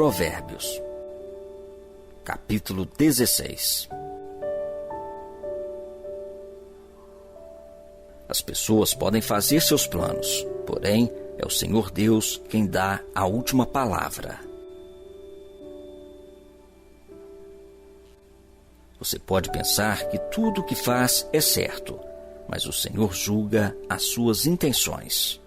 Provérbios, capítulo 16. As pessoas podem fazer seus planos, porém é o Senhor Deus quem dá a última palavra. Você pode pensar que tudo o que faz é certo, mas o Senhor julga as suas intenções.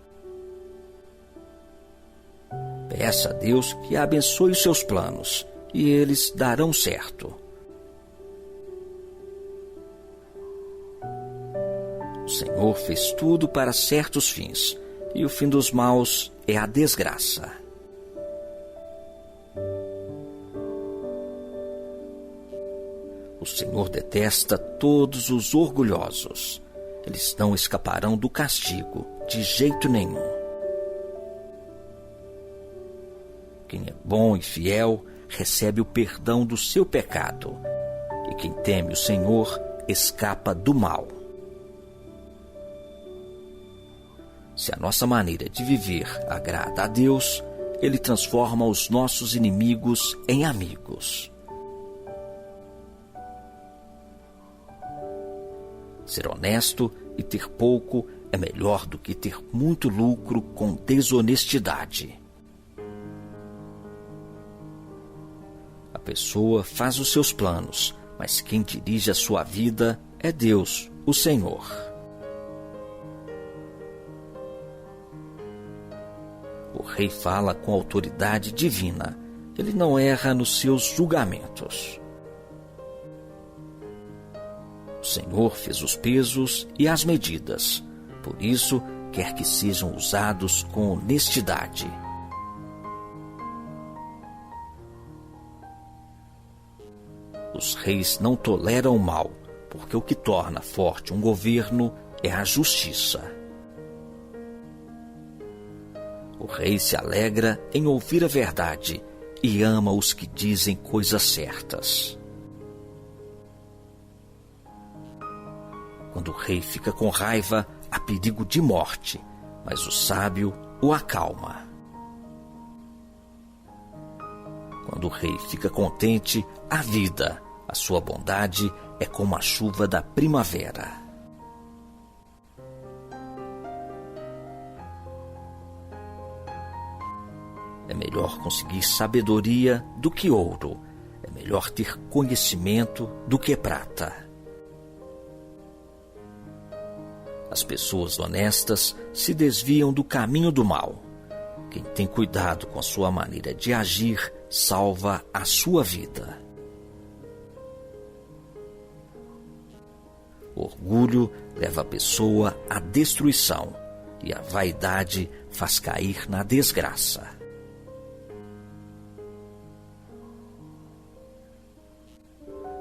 Peça a Deus que abençoe os seus planos, e eles darão certo. O Senhor fez tudo para certos fins, e o fim dos maus é a desgraça. O Senhor detesta todos os orgulhosos. Eles não escaparão do castigo, de jeito nenhum. Quem é bom e fiel recebe o perdão do seu pecado, e quem teme o Senhor escapa do mal. Se a nossa maneira de viver agrada a Deus, Ele transforma os nossos inimigos em amigos. Ser honesto e ter pouco é melhor do que ter muito lucro com desonestidade. A pessoa faz os seus planos, mas quem dirige a sua vida é Deus, o Senhor. O rei fala com autoridade divina. Ele não erra nos seus julgamentos. O Senhor fez os pesos e as medidas. Por isso, quer que sejam usados com honestidade. Os reis não toleram o mal, porque o que torna forte um governo é a justiça. O rei se alegra em ouvir a verdade e ama os que dizem coisas certas. Quando o rei fica com raiva, há perigo de morte, mas o sábio o acalma. Quando o rei fica contente, há vida. A sua bondade é como a chuva da primavera. É melhor conseguir sabedoria do que ouro. É melhor ter conhecimento do que prata. As pessoas honestas se desviam do caminho do mal. Quem tem cuidado com a sua maneira de agir, salva a sua vida. O orgulho leva a pessoa à destruição e a vaidade faz cair na desgraça.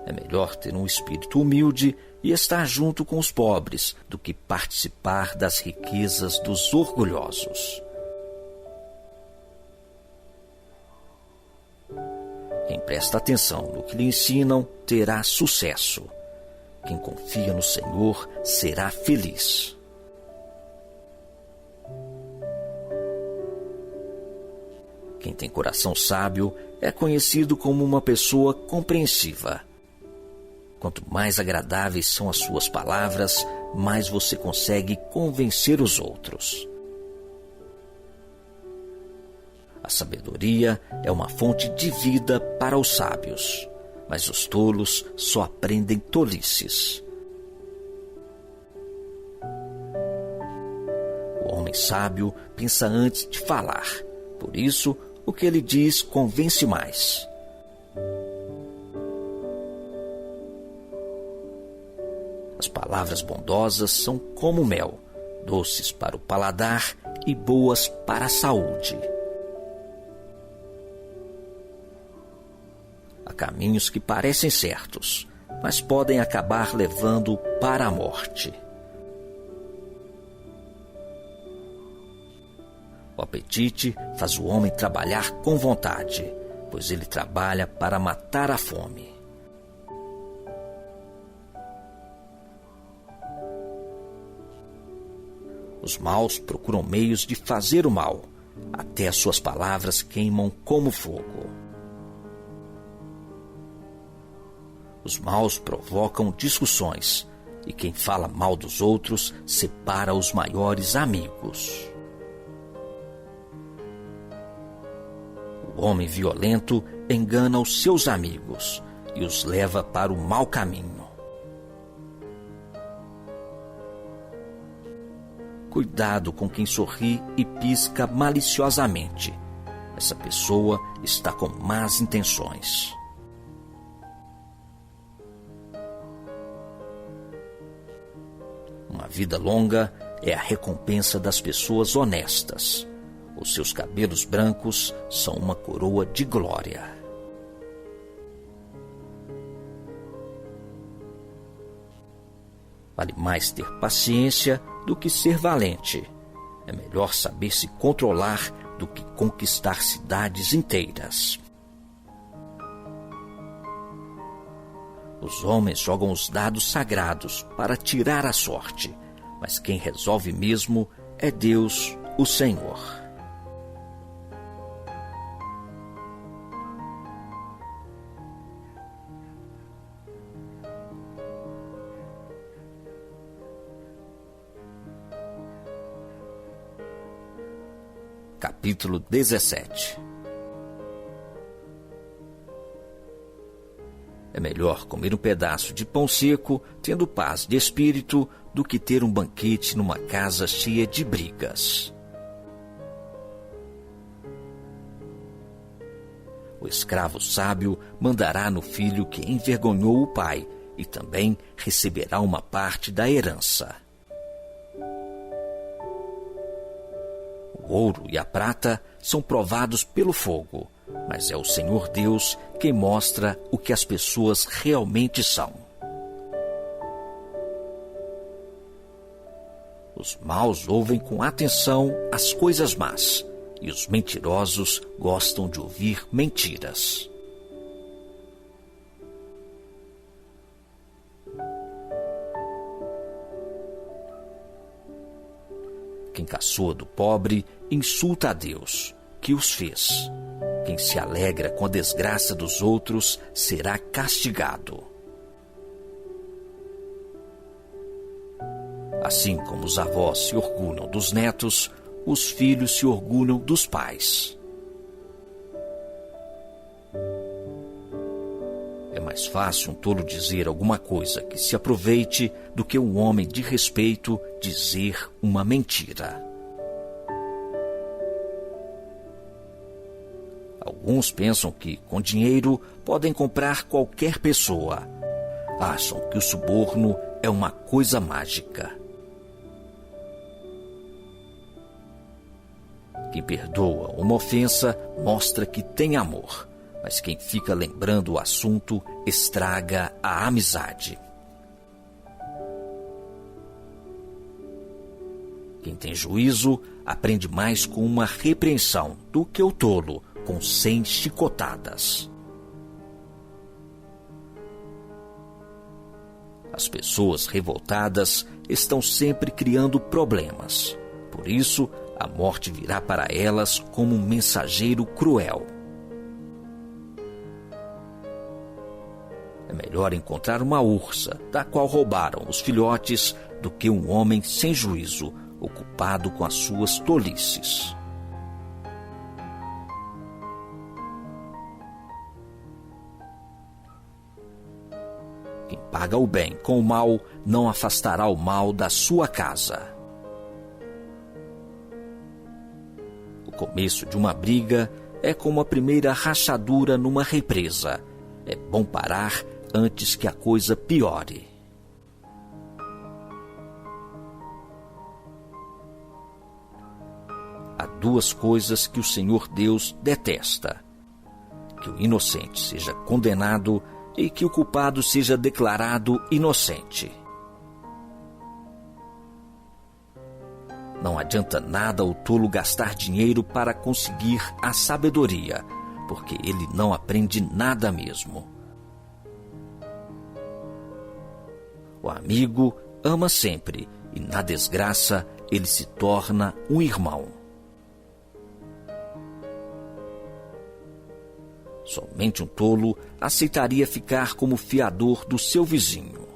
É melhor ter um espírito humilde e estar junto com os pobres do que participar das riquezas dos orgulhosos. Quem presta atenção no que lhe ensinam terá sucesso. Quem confia no Senhor será feliz. Quem tem coração sábio é conhecido como uma pessoa compreensiva. Quanto mais agradáveis são as suas palavras, mais você consegue convencer os outros. A sabedoria é uma fonte de vida para os sábios, mas os tolos só aprendem tolices. O homem sábio pensa antes de falar, por isso o que ele diz convence mais. As palavras bondosas são como mel, doces para o paladar e boas para a saúde. Há caminhos que parecem certos, mas podem acabar levando para a morte. O apetite faz o homem trabalhar com vontade, pois ele trabalha para matar a fome. Os maus procuram meios de fazer o mal, até as suas palavras queimam como fogo. Os maus provocam discussões, e quem fala mal dos outros separa os maiores amigos. O homem violento engana os seus amigos e os leva para o mau caminho. Cuidado com quem sorri e pisca maliciosamente. Essa pessoa está com más intenções. Uma vida longa é a recompensa das pessoas honestas. Os seus cabelos brancos são uma coroa de glória. Vale mais ter paciência do que ser valente. É melhor saber se controlar do que conquistar cidades inteiras. Os homens jogam os dados sagrados para tirar a sorte, mas quem resolve mesmo é Deus, o Senhor. Capítulo 17. É melhor comer um pedaço de pão seco, tendo paz de espírito, do que ter um banquete numa casa cheia de brigas. O escravo sábio mandará no filho que envergonhou o pai, e também receberá uma parte da herança. O ouro e a prata são provados pelo fogo, mas é o Senhor Deus quem mostra o que as pessoas realmente são. Os maus ouvem com atenção as coisas más, e os mentirosos gostam de ouvir mentiras. Quem caçoa do pobre insulta a Deus, que os fez. Quem se alegra com a desgraça dos outros será castigado. Assim como os avós se orgulham dos netos, os filhos se orgulham dos pais. É mais fácil um tolo dizer alguma coisa que se aproveite do que um homem de respeito dizer uma mentira. Alguns pensam que, com dinheiro, podem comprar qualquer pessoa. Acham que o suborno é uma coisa mágica. Quem perdoa uma ofensa mostra que tem amor, mas quem fica lembrando o assunto estraga a amizade. Quem tem juízo aprende mais com uma repreensão do que o tolo com 100 chicotadas. As pessoas revoltadas estão sempre criando problemas. Por isso, a morte virá para elas como um mensageiro cruel. É melhor encontrar uma ursa, da qual roubaram os filhotes, do que um homem sem juízo, ocupado com as suas tolices. Quem paga o bem com o mal não afastará o mal da sua casa. O começo de uma briga é como a primeira rachadura numa represa. É bom parar antes que a coisa piore. Há duas coisas que o Senhor Deus detesta: que o inocente seja condenado e que o culpado seja declarado inocente. Não adianta nada o tolo gastar dinheiro para conseguir a sabedoria, porque ele não aprende nada mesmo. O amigo ama sempre, e na desgraça ele se torna um irmão. Somente um tolo aceitaria ficar como fiador do seu vizinho.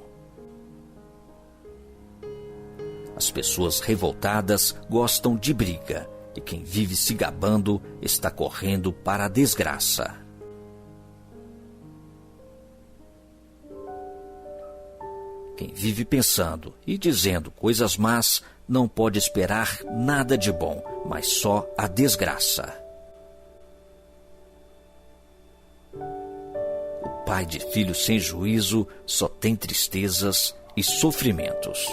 As pessoas revoltadas gostam de briga, e quem vive se gabando está correndo para a desgraça. Quem vive pensando e dizendo coisas más não pode esperar nada de bom, mas só a desgraça. O pai de filho sem juízo só tem tristezas e sofrimentos.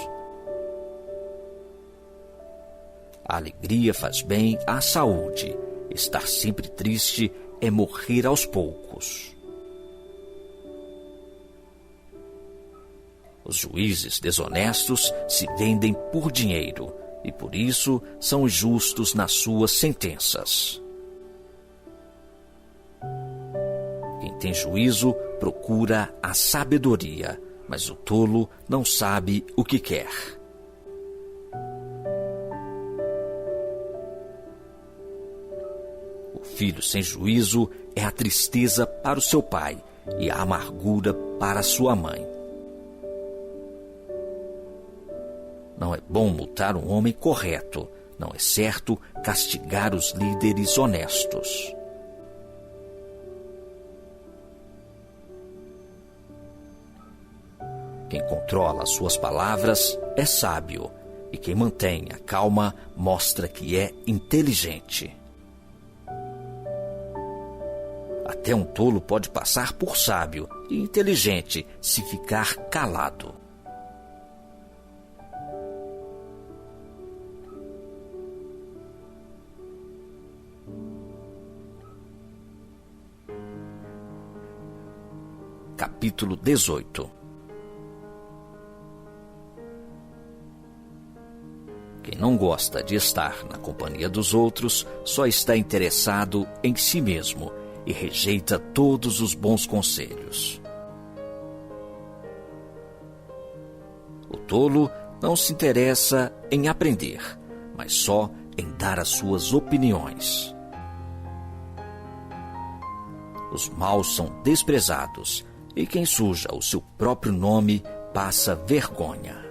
A alegria faz bem à saúde. Estar sempre triste é morrer aos poucos. Os juízes desonestos se vendem por dinheiro e por isso são injustos nas suas sentenças. Quem tem juízo procura a sabedoria, mas o tolo não sabe o que quer. O filho sem juízo é a tristeza para o seu pai e a amargura para sua mãe. Não é bom multar um homem correto, não é certo castigar os líderes honestos. Quem controla as suas palavras é sábio, e quem mantém a calma mostra que é inteligente. Até um tolo pode passar por sábio e inteligente se ficar calado. Capítulo 18. Quem não gosta de estar na companhia dos outros só está interessado em si mesmo e rejeita todos os bons conselhos. O tolo não se interessa em aprender, mas só em dar as suas opiniões. Os maus são desprezados, e quem suja o seu próprio nome passa vergonha.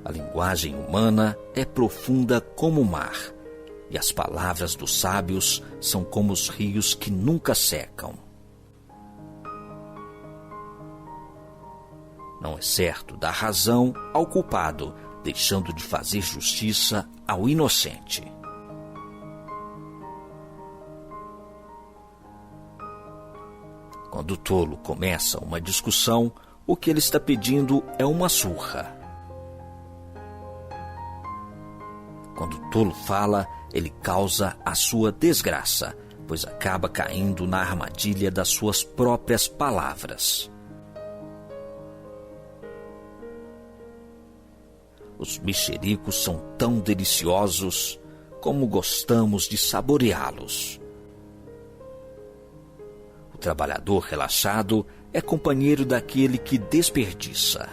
A linguagem humana é profunda como o mar, e as palavras dos sábios são como os rios que nunca secam. Não é certo dar razão ao culpado, deixando de fazer justiça ao inocente. Quando o tolo começa uma discussão, o que ele está pedindo é uma surra. Quando o tolo fala, ele causa a sua desgraça, pois acaba caindo na armadilha das suas próprias palavras. Os mexericos são tão deliciosos como gostamos de saboreá-los. O trabalhador relaxado é companheiro daquele que desperdiça.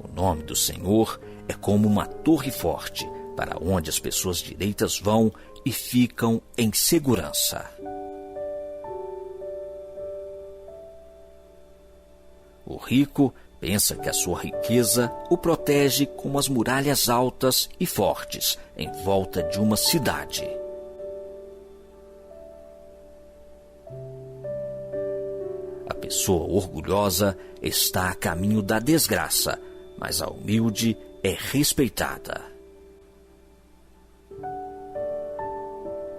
O nome do Senhor é como uma torre forte, para onde as pessoas direitas vão e ficam em segurança. O rico pensa que a sua riqueza o protege como as muralhas altas e fortes em volta de uma cidade. A pessoa orgulhosa está a caminho da desgraça, mas a humilde é respeitada.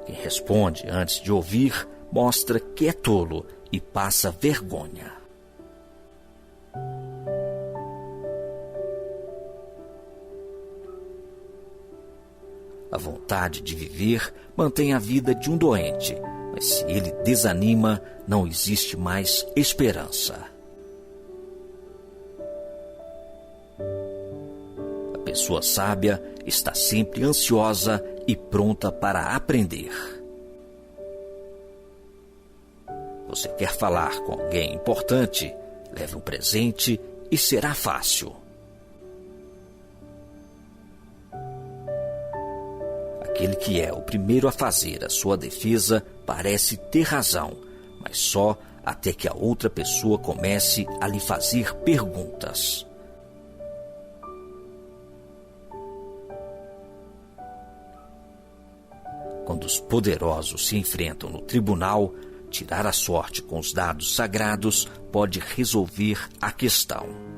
Quem responde antes de ouvir mostra que é tolo e passa vergonha. A vontade de viver mantém a vida de um doente, mas se ele desanima, não existe mais esperança. A pessoa sábia está sempre ansiosa e pronta para aprender. Você quer falar com alguém importante? Leve um presente e será fácil. Aquele que é o primeiro a fazer a sua defesa parece ter razão, mas só até que a outra pessoa comece a lhe fazer perguntas. Quando os poderosos se enfrentam no tribunal, tirar a sorte com os dados sagrados pode resolver a questão.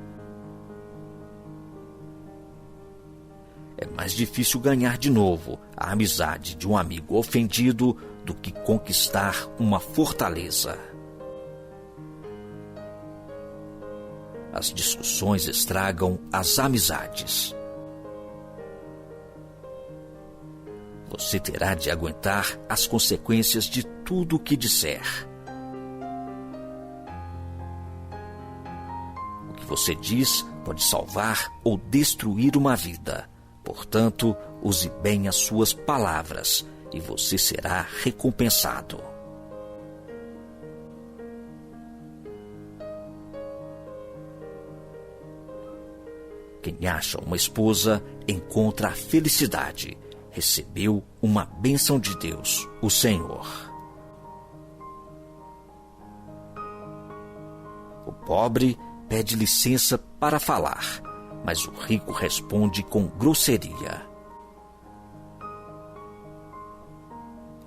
É mais difícil ganhar de novo a amizade de um amigo ofendido do que conquistar uma fortaleza. As discussões estragam as amizades. Você terá de aguentar as consequências de tudo o que disser. O que você diz pode salvar ou destruir uma vida. Portanto, use bem as suas palavras e você será recompensado. Quem acha uma esposa encontra a felicidade. Recebeu uma bênção de Deus, o Senhor. O pobre pede licença para falar, mas o rico responde com grosseria.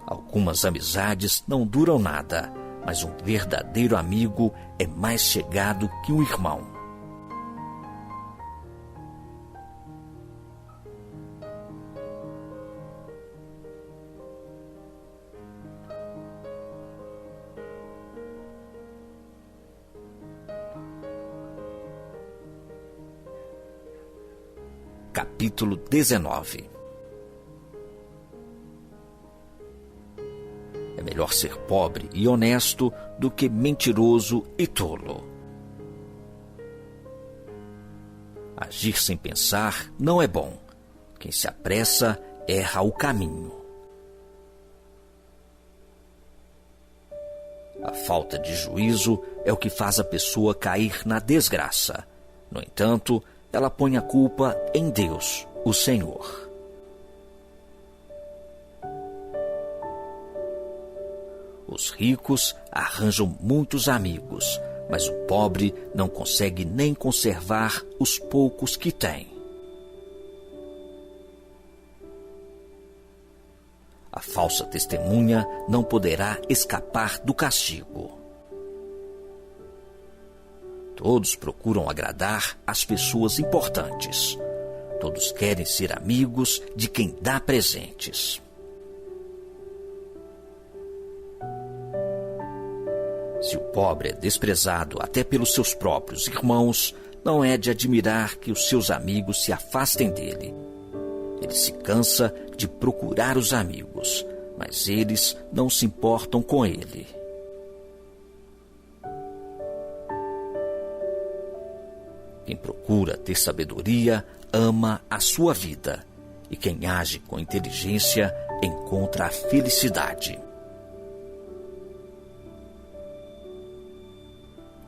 Algumas amizades não duram nada, mas um verdadeiro amigo é mais chegado que um irmão. Capítulo 19. É melhor ser pobre e honesto do que mentiroso e tolo. Agir sem pensar não é bom. Quem se apressa erra o caminho. A falta de juízo é o que faz a pessoa cair na desgraça. No entanto, ela põe a culpa em Deus, o Senhor. Os ricos arranjam muitos amigos, mas o pobre não consegue nem conservar os poucos que tem. A falsa testemunha não poderá escapar do castigo. Todos procuram agradar as pessoas importantes. Todos querem ser amigos de quem dá presentes. Se o pobre é desprezado até pelos seus próprios irmãos, não é de admirar que os seus amigos se afastem dele. Ele se cansa de procurar os amigos, mas eles não se importam com ele. Quem procura ter sabedoria ama a sua vida, e quem age com inteligência encontra a felicidade.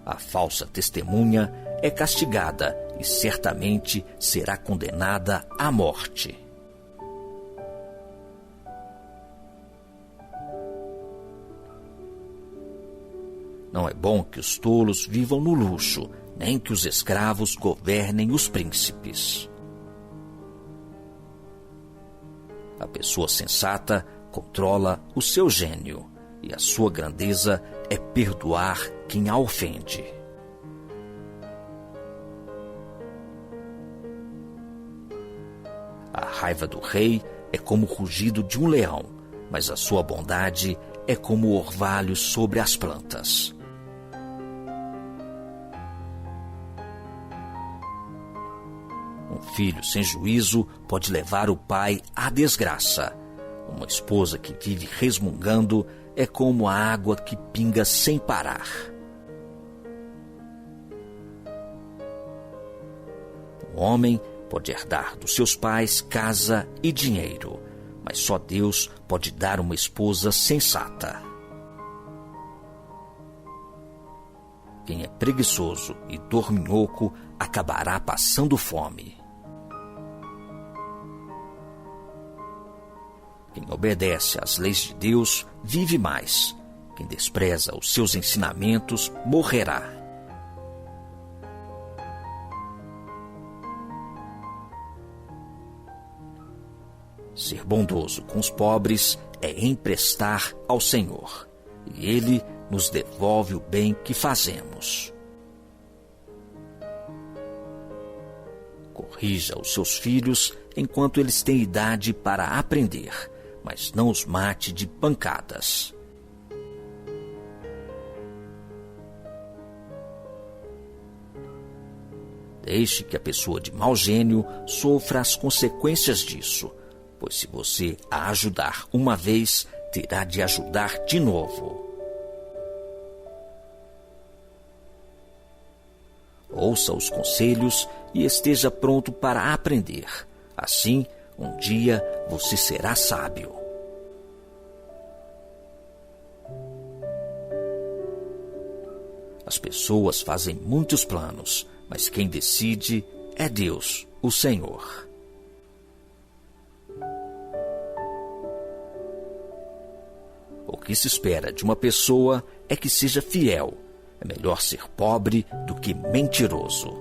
A falsa testemunha é castigada e certamente será condenada à morte. Não é bom que os tolos vivam no luxo, nem que os escravos governem os príncipes. A pessoa sensata controla o seu gênio, e a sua grandeza é perdoar quem a ofende. A raiva do rei é como o rugido de um leão, mas a sua bondade é como o orvalho sobre as plantas. Um filho sem juízo pode levar o pai à desgraça. Uma esposa que vive resmungando é como a água que pinga sem parar. Um homem pode herdar dos seus pais casa e dinheiro, mas só Deus pode dar uma esposa sensata. Quem é preguiçoso e dorminhoco acabará passando fome. Quem obedece às leis de Deus vive mais. Quem despreza os seus ensinamentos morrerá. Ser bondoso com os pobres é emprestar ao Senhor, e Ele nos devolve o bem que fazemos. Corrija os seus filhos enquanto eles têm idade para aprender, mas não os mate de pancadas. Deixe que a pessoa de mau gênio sofra as consequências disso, pois se você a ajudar uma vez, terá de ajudar de novo. Ouça os conselhos e esteja pronto para aprender. Assim, um dia você será sábio. As pessoas fazem muitos planos, mas quem decide é Deus, o Senhor. O que se espera de uma pessoa é que seja fiel. É melhor ser pobre do que mentiroso.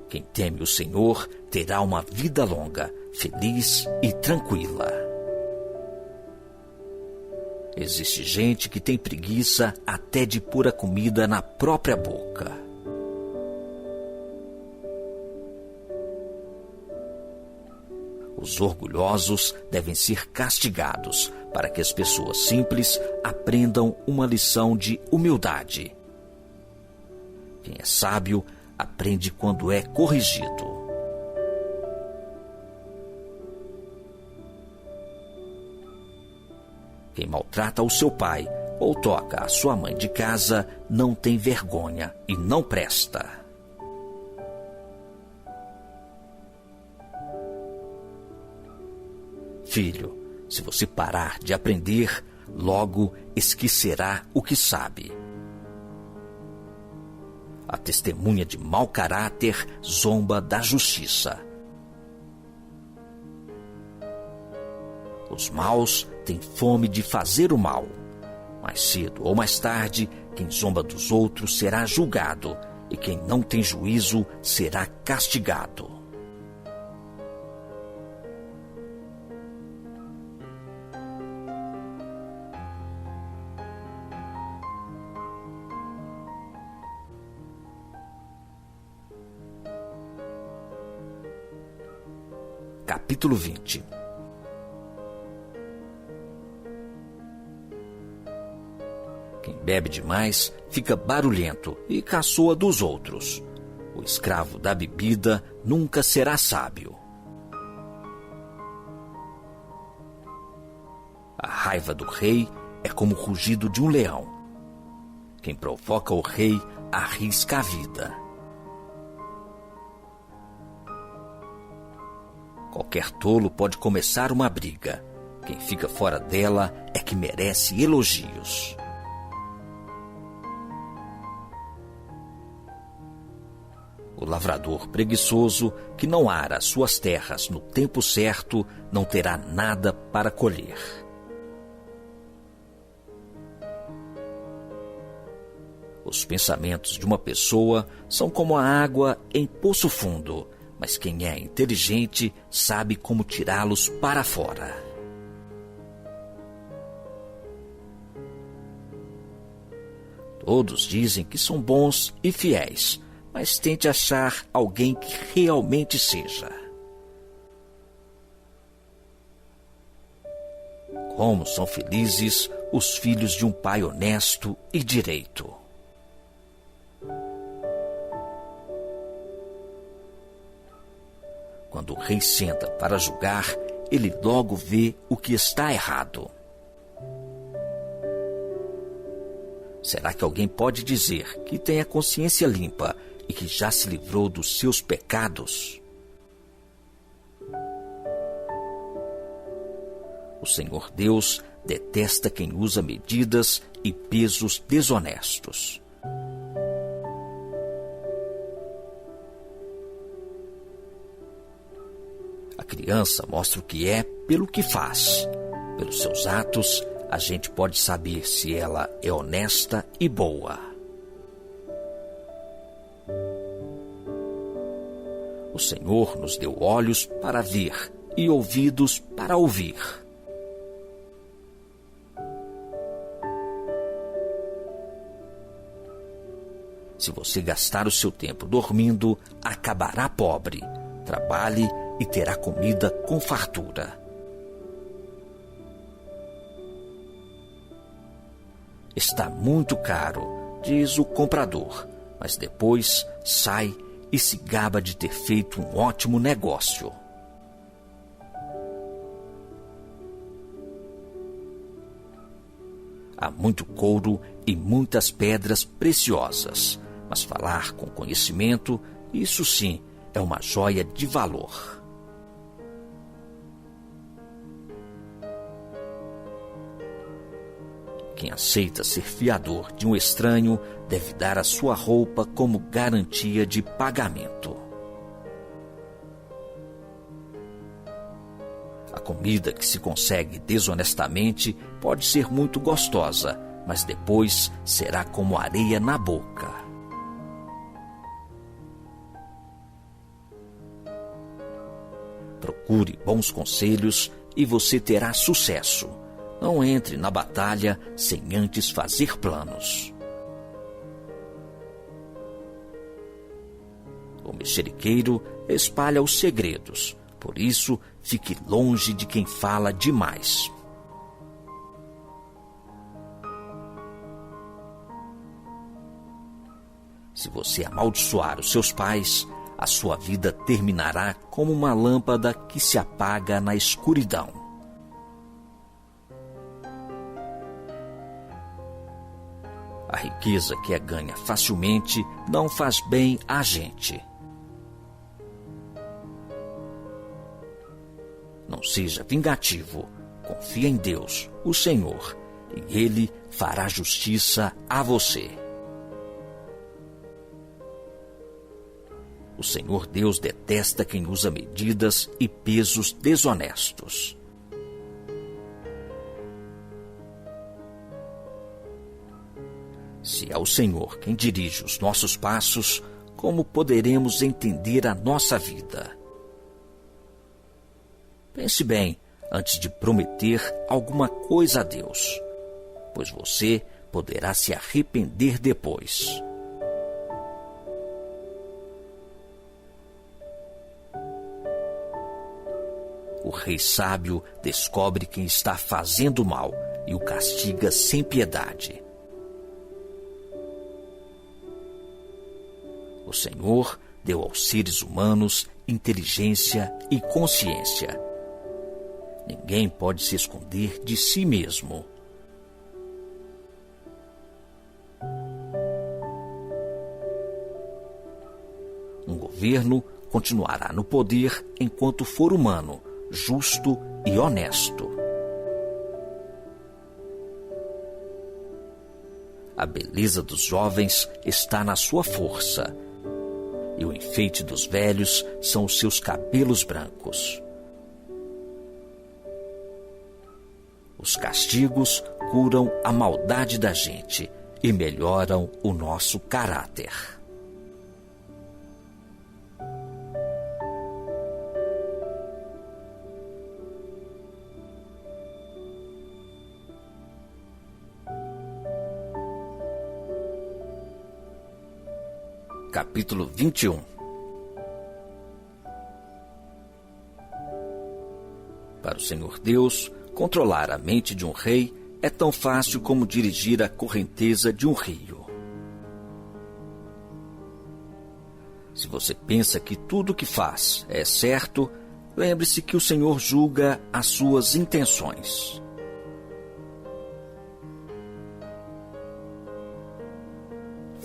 Quem teme o Senhor terá uma vida longa, feliz e tranquila. Existe gente que tem preguiça até de pôr a comida na própria boca. Os orgulhosos devem ser castigados para que as pessoas simples aprendam uma lição de humildade. Quem é sábio aprende quando é corrigido. Quem maltrata o seu pai ou toca a sua mãe de casa não tem vergonha e não presta. Filho, se você parar de aprender, logo esquecerá o que sabe. A testemunha de mau caráter zomba da justiça. Os maus têm fome de fazer o mal. Mais cedo ou mais tarde, quem zomba dos outros será julgado, e quem não tem juízo será castigado. Capítulo 20. Quem bebe demais fica barulhento e caçoa dos outros. O escravo da bebida nunca será sábio. A raiva do rei é como o rugido de um leão. Quem provoca o rei arrisca a vida. Qualquer tolo pode começar uma briga. Quem fica fora dela é que merece elogios. O lavrador preguiçoso, que não ara as suas terras no tempo certo, não terá nada para colher. Os pensamentos de uma pessoa são como a água em poço fundo, mas quem é inteligente sabe como tirá-los para fora. Todos dizem que são bons e fiéis, mas tente achar alguém que realmente seja. Como são felizes os filhos de um pai honesto e direito. Quando o rei senta para julgar, ele logo vê o que está errado. Será que alguém pode dizer que tem a consciência limpa e que já se livrou dos seus pecados? O Senhor Deus detesta quem usa medidas e pesos desonestos. criança mostra o que é pelo que faz. Pelos seus atos, a gente pode saber se ela é honesta e boa. O Senhor nos deu olhos para ver e ouvidos para ouvir. Se você gastar o seu tempo dormindo, acabará pobre. Trabalhe e terá comida com fartura. Está muito caro, diz o comprador, mas depois sai e se gaba de ter feito um ótimo negócio. Há muito couro e muitas pedras preciosas, mas falar com conhecimento, isso sim, é uma joia de valor. Quem aceita ser fiador de um estranho deve dar a sua roupa como garantia de pagamento. A comida que se consegue desonestamente pode ser muito gostosa, mas depois será como areia na boca. Procure bons conselhos e você terá sucesso. Não entre na batalha sem antes fazer planos. O mexeriqueiro espalha os segredos, por isso fique longe de quem fala demais. Se você amaldiçoar os seus pais, a sua vida terminará como uma lâmpada que se apaga na escuridão. A riqueza que é ganha facilmente não faz bem a gente. Não seja vingativo, confie em Deus, o Senhor, e Ele fará justiça a você. O Senhor Deus detesta quem usa medidas e pesos desonestos. Se é o Senhor quem dirige os nossos passos, como poderemos entender a nossa vida? Pense bem antes de prometer alguma coisa a Deus, pois você poderá se arrepender depois. O rei sábio descobre quem está fazendo mal e o castiga sem piedade. O Senhor deu aos seres humanos inteligência e consciência. Ninguém pode se esconder de si mesmo. Um governo continuará no poder enquanto for humano, justo e honesto. A beleza dos jovens está na sua força, e o enfeite dos velhos são os seus cabelos brancos. Os castigos curam a maldade da gente e melhoram o nosso caráter. Capítulo 21. Para o Senhor Deus, controlar a mente de um rei é tão fácil como dirigir a correnteza de um rio. Se você pensa que tudo o que faz é certo, lembre-se que o Senhor julga as suas intenções.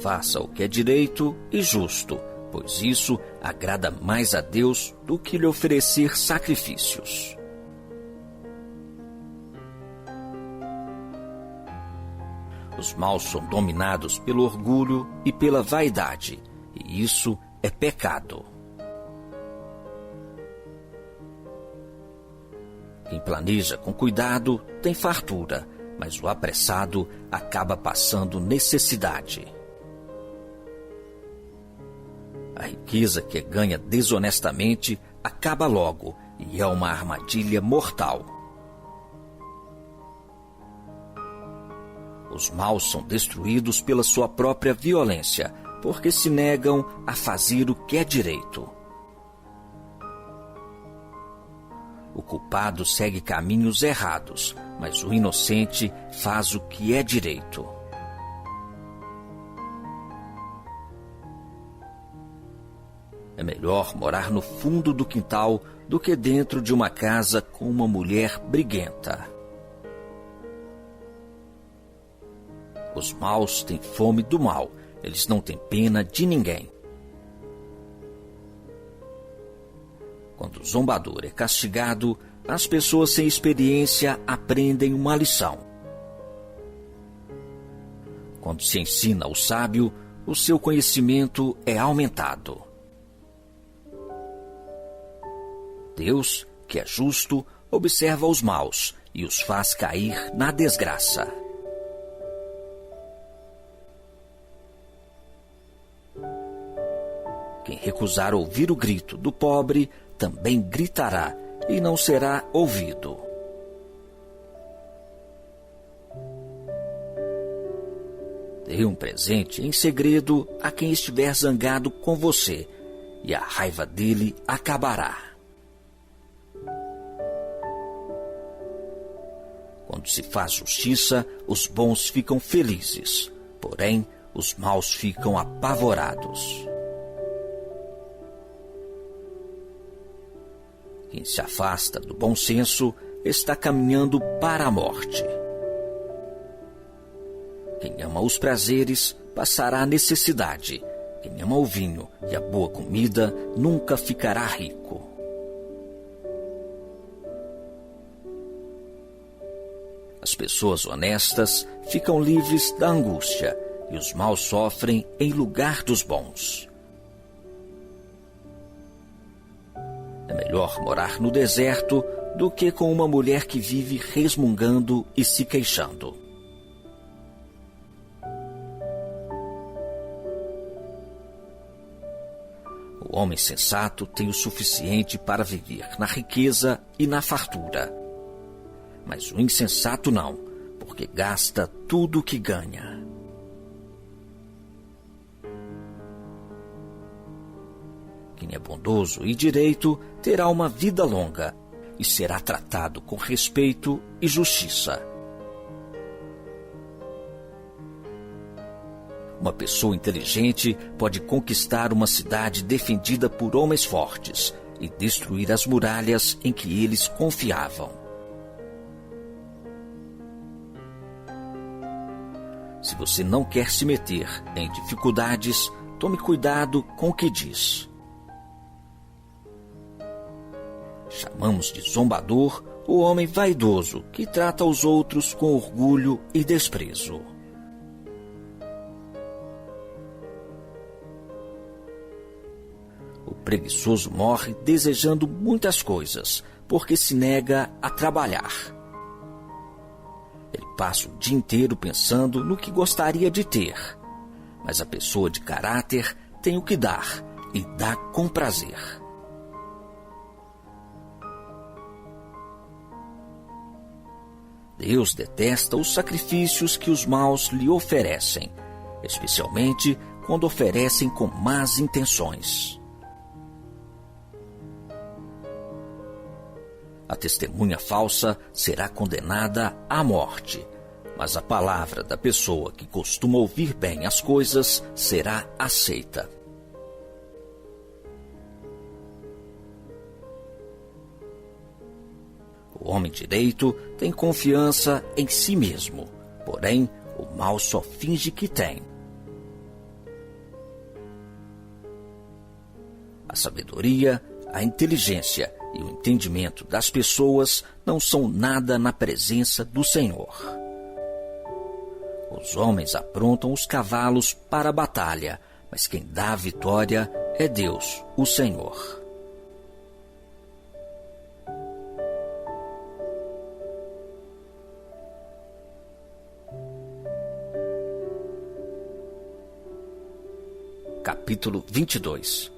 Faça o que é direito e justo, pois isso agrada mais a Deus do que lhe oferecer sacrifícios. Os maus são dominados pelo orgulho e pela vaidade, e isso é pecado. Quem planeja com cuidado tem fartura, mas o apressado acaba passando necessidade. A riqueza que é ganha desonestamente acaba logo e é uma armadilha mortal. Os maus são destruídos pela sua própria violência, porque se negam a fazer o que é direito. O culpado segue caminhos errados, mas o inocente faz o que é direito. É melhor morar no fundo do quintal do que dentro de uma casa com uma mulher briguenta. Os maus têm fome do mal, eles não têm pena de ninguém. Quando o zombador é castigado, as pessoas sem experiência aprendem uma lição. Quando se ensina ao sábio, o seu conhecimento é aumentado. Deus, que é justo, observa os maus e os faz cair na desgraça. Quem recusar ouvir o grito do pobre também gritará e não será ouvido. Dê um presente em segredo a quem estiver zangado com você, e a raiva dele acabará. Quando se faz justiça, os bons ficam felizes, porém, os maus ficam apavorados. Quem se afasta do bom senso está caminhando para a morte. Quem ama os prazeres passará a necessidade. Quem ama o vinho e a boa comida nunca ficará rico. As pessoas honestas ficam livres da angústia e os maus sofrem em lugar dos bons. É melhor morar no deserto do que com uma mulher que vive resmungando e se queixando. O homem sensato tem o suficiente para viver na riqueza e na fartura. Mas o insensato não, porque gasta tudo o que ganha. Quem é bondoso e direito terá uma vida longa e será tratado com respeito e justiça. Uma pessoa inteligente pode conquistar uma cidade defendida por homens fortes e destruir as muralhas em que eles confiavam. Se você não quer se meter em dificuldades, tome cuidado com o que diz. Chamamos de zombador o homem vaidoso que trata os outros com orgulho e desprezo. O preguiçoso morre desejando muitas coisas, porque se nega a trabalhar. Ele passa o dia inteiro pensando no que gostaria de ter, mas a pessoa de caráter tem o que dar e dá com prazer. Deus detesta os sacrifícios que os maus lhe oferecem, especialmente quando oferecem com más intenções. A testemunha falsa será condenada à morte, mas a palavra da pessoa que costuma ouvir bem as coisas será aceita. O homem direito tem confiança em si mesmo, porém, o mal só finge que tem. A sabedoria, a inteligência e o entendimento das pessoas não são nada na presença do Senhor. Os homens aprontam os cavalos para a batalha, mas quem dá a vitória é Deus, o Senhor. capítulo 22.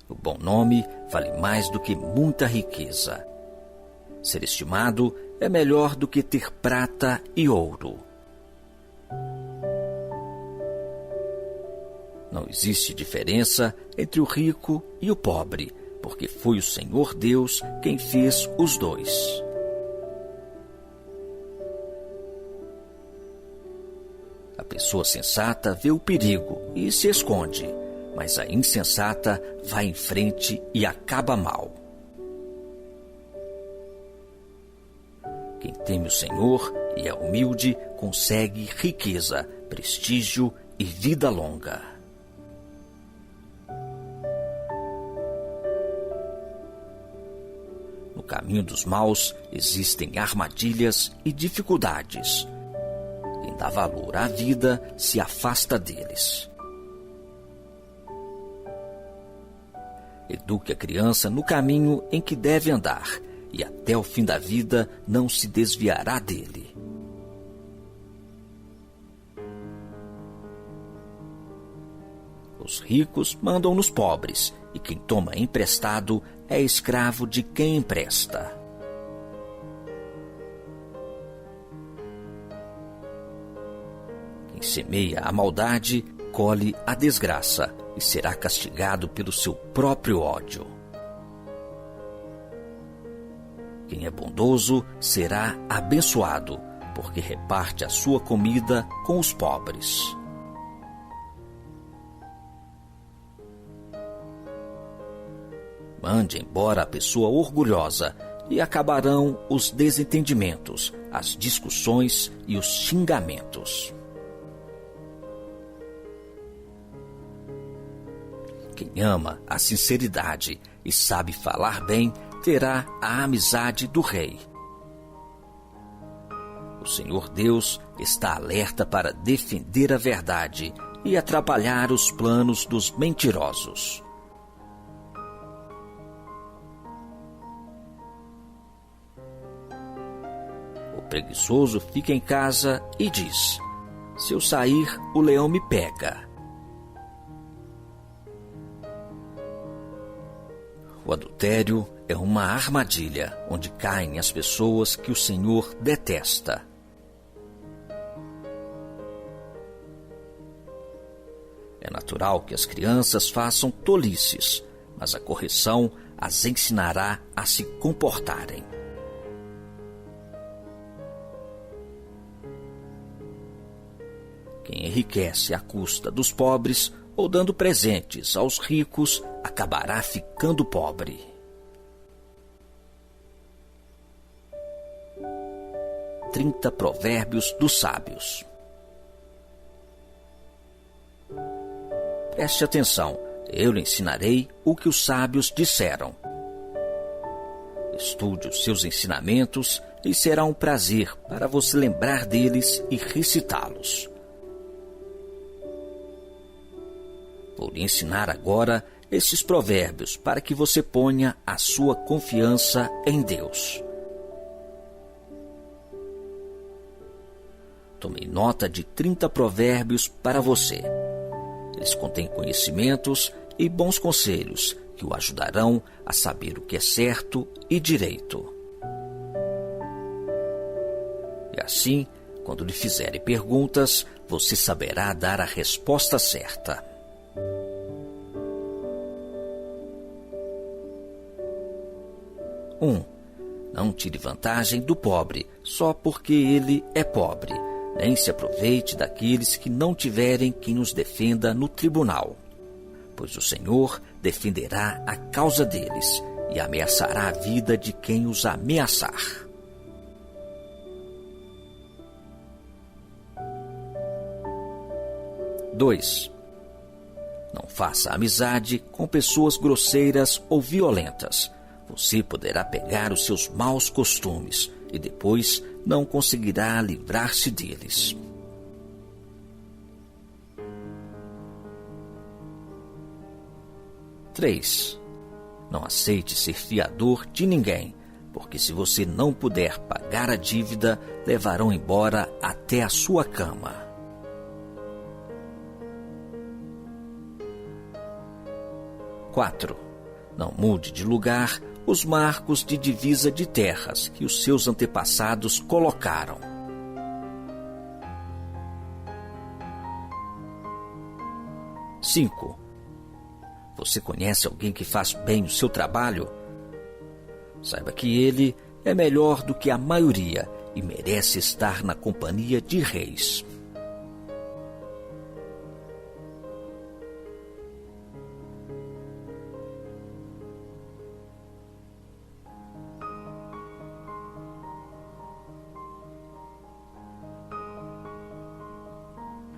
O bom nome vale mais do que muita riqueza. Ser estimado é melhor do que ter prata e ouro. Não existe diferença entre o rico e o pobre, porque foi o Senhor Deus quem fez os dois. A pessoa sensata vê o perigo e se esconde, mas a insensata vai em frente e acaba mal. Quem teme o Senhor e é humilde consegue riqueza, prestígio e vida longa. No caminho dos maus existem armadilhas e dificuldades. Quem dá valor à vida se afasta deles. Eduque a criança no caminho em que deve andar, e até o fim da vida não se desviará dele. Os ricos mandam nos pobres, e quem toma emprestado é escravo de quem empresta. Quem semeia a maldade, colhe a desgraça e será castigado pelo seu próprio ódio. Quem é bondoso será abençoado, porque reparte a sua comida com os pobres. Mande embora a pessoa orgulhosa e acabarão os desentendimentos, as discussões e os xingamentos. Quem ama a sinceridade e sabe falar bem, terá a amizade do rei. O Senhor Deus está alerta para defender a verdade e atrapalhar os planos dos mentirosos. O preguiçoso fica em casa e diz: se eu sair, o leão me pega. O adultério é uma armadilha onde caem as pessoas que o Senhor detesta. É natural que as crianças façam tolices, mas a correção as ensinará a se comportarem. Quem enriquece à custa dos pobres ou dando presentes aos ricos, acabará ficando pobre. Trinta provérbios dos sábios. Preste atenção, eu lhe ensinarei o que os sábios disseram. Estude os seus ensinamentos e será um prazer para você lembrar deles e recitá-los. Vou lhe ensinar agora esses provérbios para que você ponha a sua confiança em Deus. Tomei nota de 30 provérbios para você. Eles contêm conhecimentos e bons conselhos que o ajudarão a saber o que é certo e direito. E assim, quando lhe fizerem perguntas, você saberá dar a resposta certa. 1. Não tire vantagem do pobre só porque ele é pobre, nem se aproveite daqueles que não tiverem quem os defenda no tribunal, pois o Senhor defenderá a causa deles e ameaçará a vida de quem os ameaçar. 2. Não faça amizade com pessoas grosseiras ou violentas. Você poderá pegar os seus maus costumes e depois não conseguirá livrar-se deles. 3. Não aceite ser fiador de ninguém, porque se você não puder pagar a dívida, levarão embora até a sua cama. 4. Não mude de lugar os marcos de divisa de terras que os seus antepassados colocaram. 5. Você conhece alguém que faz bem o seu trabalho? Saiba que ele é melhor do que a maioria e merece estar na companhia de reis.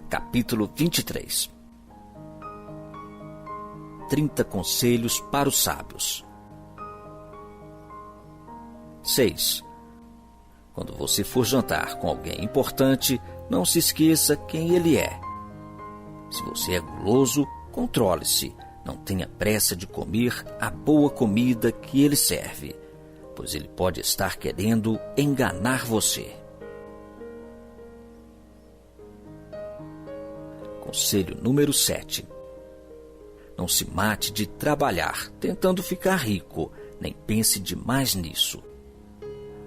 Capítulo 23. 30 conselhos para os sábios. 6. Quando você for jantar com alguém importante, não se esqueça quem ele é. Se você é guloso, controle-se. Não tenha pressa de comer a boa comida que ele serve, pois ele pode estar querendo enganar você. Conselho número 7. Não se mate de trabalhar tentando ficar rico, nem pense demais nisso,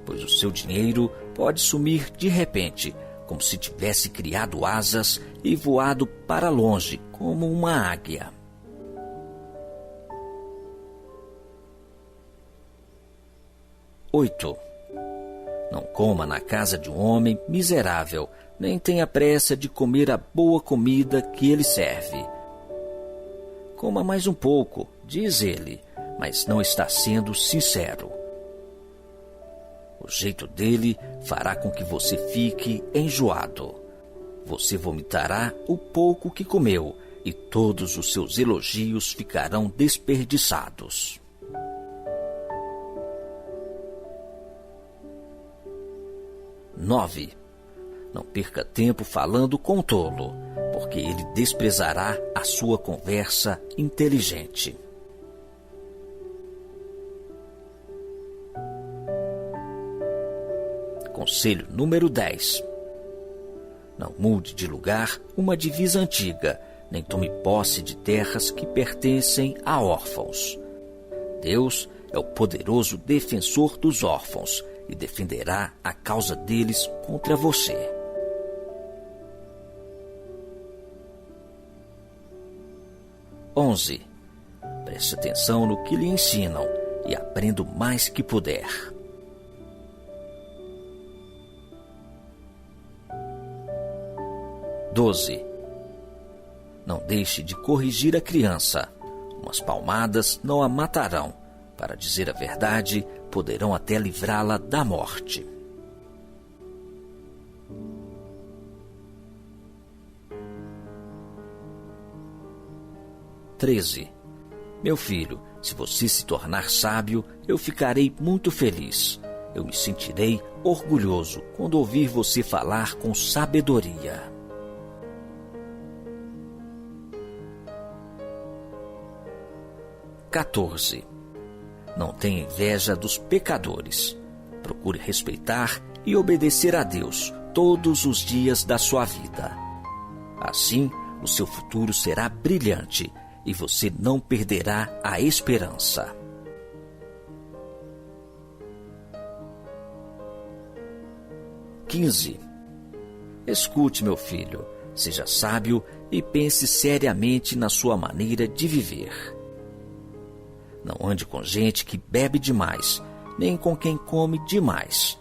pois o seu dinheiro pode sumir de repente, como se tivesse criado asas e voado para longe como uma águia. 8. Não coma na casa de um homem miserável, nem tenha pressa de comer a boa comida que ele serve. Coma mais um pouco, diz ele, mas não está sendo sincero. O jeito dele fará com que você fique enjoado. Você vomitará o pouco que comeu e todos os seus elogios ficarão desperdiçados. 9. Não perca tempo falando com o tolo, porque ele desprezará a sua conversa inteligente. Conselho número 10. Não mude de lugar uma divisa antiga, nem tome posse de terras que pertencem a órfãos. Deus é o poderoso defensor dos órfãos e defenderá a causa deles contra você. 11. Preste atenção no que lhe ensinam e aprenda o mais que puder. 12. Não deixe de corrigir a criança. Umas palmadas não a matarão. Para dizer a verdade, poderão até livrá-la da morte. 13. Meu filho, se você se tornar sábio, eu ficarei muito feliz. Eu me sentirei orgulhoso quando ouvir você falar com sabedoria. 14. Não tenha inveja dos pecadores. Procure respeitar e obedecer a Deus todos os dias da sua vida. Assim, o seu futuro será brilhante e você não perderá a esperança. 15. Escute, meu filho, seja sábio e pense seriamente na sua maneira de viver. Não ande com gente que bebe demais, nem com quem come demais,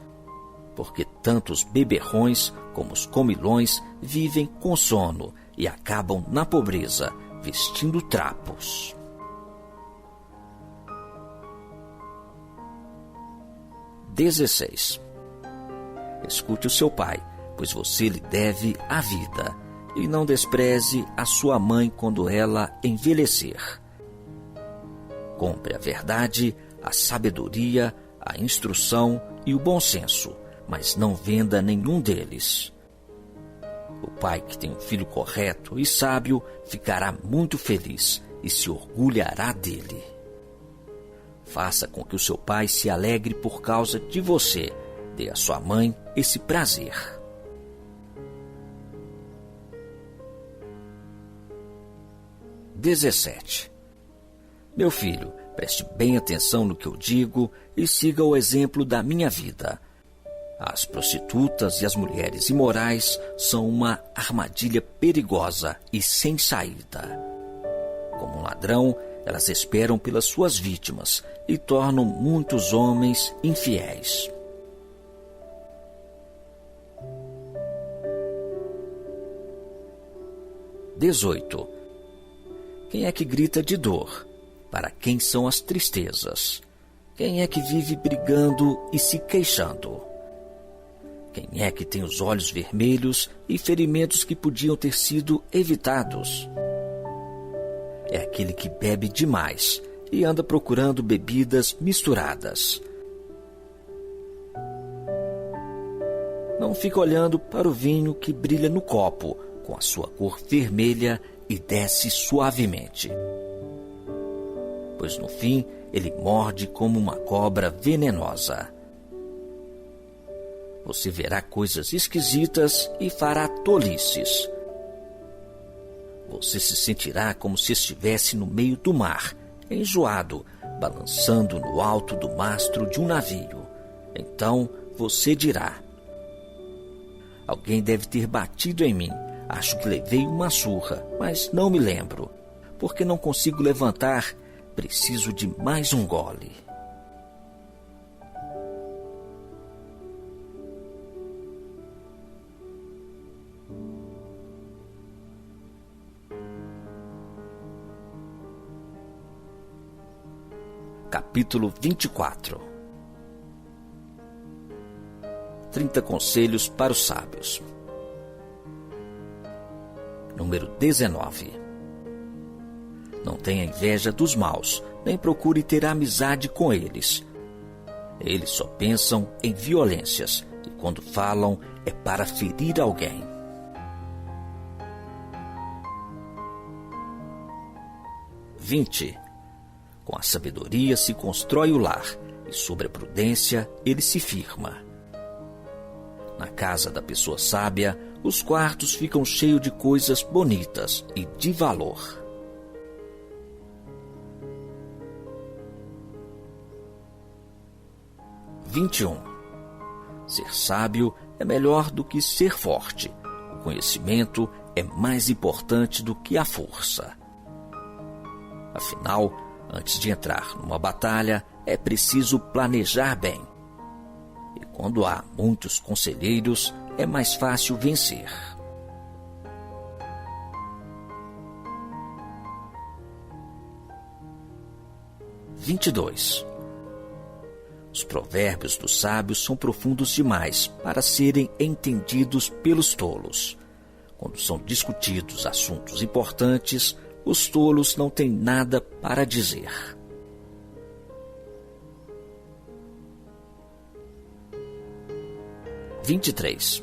porque tanto os beberrões como os comilões vivem com sono e acabam na pobreza, vestindo trapos. 16. Escute o seu pai, pois você lhe deve a vida, e não despreze a sua mãe quando ela envelhecer. Compre a verdade, a sabedoria, a instrução e o bom senso, mas não venda nenhum deles. O pai que tem um filho correto e sábio ficará muito feliz e se orgulhará dele. Faça com que o seu pai se alegre por causa de você. Dê à sua mãe esse prazer. 17. Meu filho, preste bem atenção no que eu digo e siga o exemplo da minha vida. As prostitutas e as mulheres imorais são uma armadilha perigosa e sem saída. Como um ladrão, elas esperam pelas suas vítimas e tornam muitos homens infiéis. (18) Quem é que grita de dor? Para quem são as tristezas? Quem é que vive brigando e se queixando? Quem é que tem os olhos vermelhos e ferimentos que podiam ter sido evitados? É aquele que bebe demais e anda procurando bebidas misturadas. Não fica olhando para o vinho que brilha no copo, com a sua cor vermelha e desce suavemente. Pois no fim ele morde como uma cobra venenosa. Você verá coisas esquisitas e fará tolices. Você se sentirá como se estivesse no meio do mar, enjoado, balançando no alto do mastro de um navio. Então você dirá: alguém deve ter batido em mim. Acho que levei uma surra, mas não me lembro. Porque não consigo levantar, preciso de mais um gole. Capítulo 24. 30 conselhos para os sábios. Número 19. Não tenha inveja dos maus, nem procure ter amizade com eles. Eles só pensam em violências, e quando falam é para ferir alguém. 20. Com a sabedoria se constrói o lar, e sobre a prudência ele se firma. Na casa da pessoa sábia, os quartos ficam cheios de coisas bonitas e de valor. 21. Ser sábio é melhor do que ser forte. O conhecimento é mais importante do que a força. Afinal, antes de entrar numa batalha, é preciso planejar bem. E quando há muitos conselheiros, é mais fácil vencer. 22. Os provérbios dos sábios são profundos demais para serem entendidos pelos tolos. Quando são discutidos assuntos importantes, os tolos não têm nada para dizer. 23.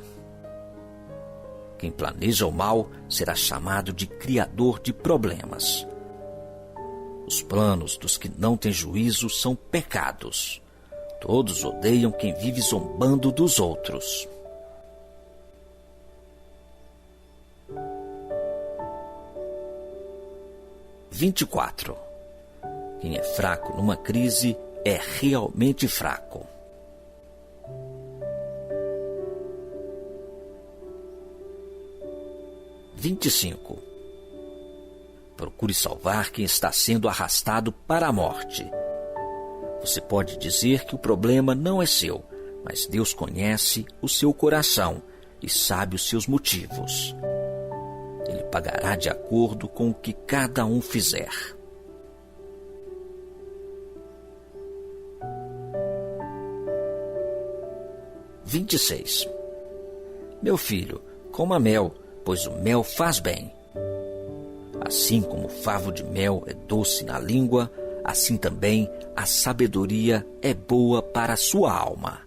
Quem planeja o mal será chamado de criador de problemas. Os planos dos que não têm juízo são pecados. Todos odeiam quem vive zombando dos outros. 24. Quem é fraco numa crise é realmente fraco. 25. Procure salvar quem está sendo arrastado para a morte. Você pode dizer que o problema não é seu, mas Deus conhece o seu coração e sabe os seus motivos. Ele pagará de acordo com o que cada um fizer. 26. Meu filho, coma mel, pois o mel faz bem. Assim como o favo de mel é doce na língua, assim também a sabedoria é boa para a sua alma.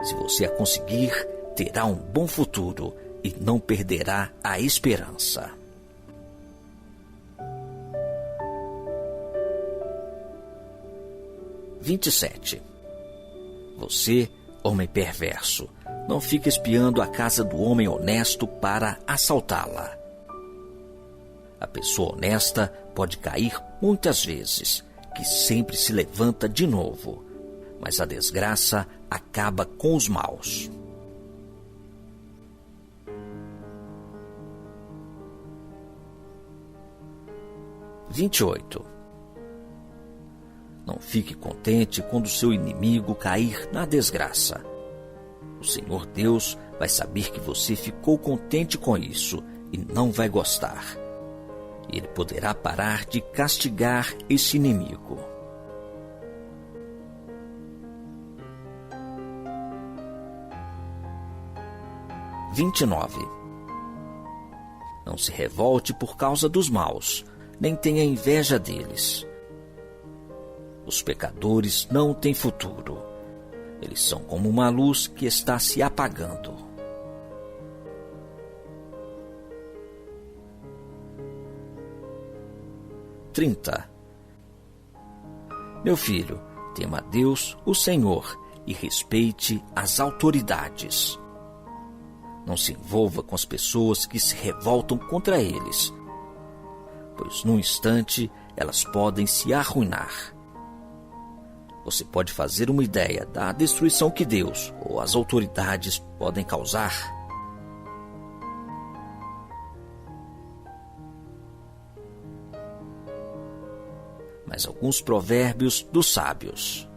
Se você a conseguir, terá um bom futuro e não perderá a esperança. – 27. Você, homem perverso, não fique espiando a casa do homem honesto para assaltá-la. A pessoa honesta pode cair muitas vezes, que sempre se levanta de novo, mas a desgraça acaba com os maus. (28) Não fique contente quando seu inimigo cair na desgraça. O Senhor Deus vai saber que você ficou contente com isso e não vai gostar. Ele poderá parar de castigar esse inimigo. (29) Não se revolte por causa dos maus, nem tenha inveja deles. Os pecadores não têm futuro. Eles são como uma luz que está se apagando. (30) Meu filho, tema a Deus, o Senhor, e respeite as autoridades. Não se envolva com as pessoas que se revoltam contra eles, pois num instante elas podem se arruinar. Você pode fazer uma ideia da destruição que Deus ou as autoridades podem causar? Mas alguns provérbios dos sábios.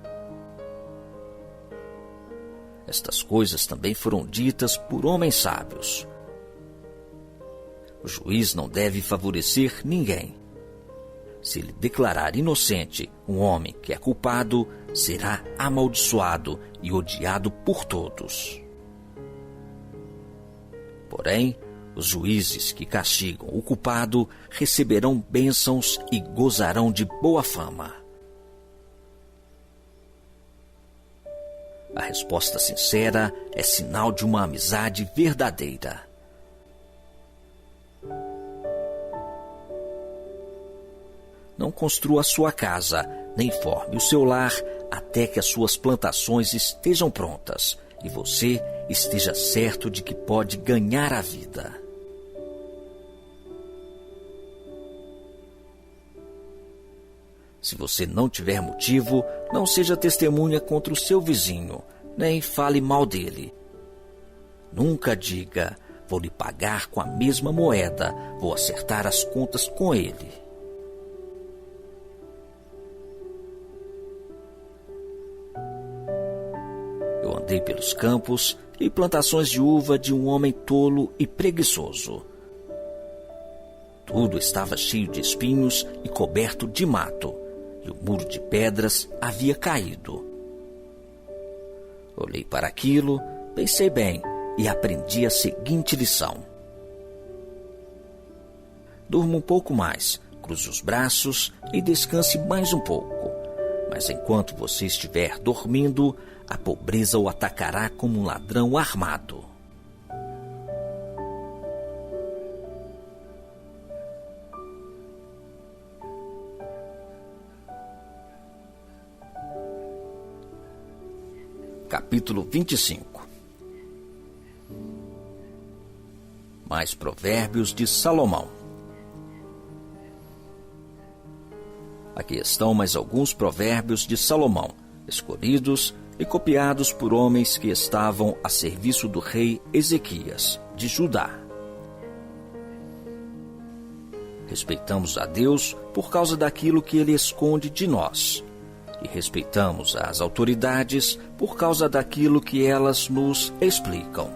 Estas coisas também foram ditas por homens sábios. O juiz não deve favorecer ninguém. Se ele declarar inocente um homem que é culpado, será amaldiçoado e odiado por todos. Porém, os juízes que castigam o culpado receberão bênçãos e gozarão de boa fama. A resposta sincera é sinal de uma amizade verdadeira. Não construa a sua casa, nem forme o seu lar, até que as suas plantações estejam prontas e você esteja certo de que pode ganhar a vida. Se você não tiver motivo, não seja testemunha contra o seu vizinho, nem fale mal dele. Nunca diga, vou lhe pagar com a mesma moeda, vou acertar as contas com ele. Eu andei pelos campos e plantações de uva de um homem tolo e preguiçoso. Tudo estava cheio de espinhos e coberto de mato, e o muro de pedras havia caído. Olhei para aquilo, pensei bem e aprendi a seguinte lição: durma um pouco mais, cruze os braços e descanse mais um pouco. Mas enquanto você estiver dormindo, a pobreza o atacará como um ladrão armado. Capítulo 25. Mais provérbios de Salomão. Aqui estão mais alguns provérbios de Salomão, escolhidos e copiados por homens que estavam a serviço do rei Ezequias, de Judá. Respeitamos a Deus por causa daquilo que Ele esconde de nós, e respeitamos as autoridades por causa daquilo que elas nos explicam.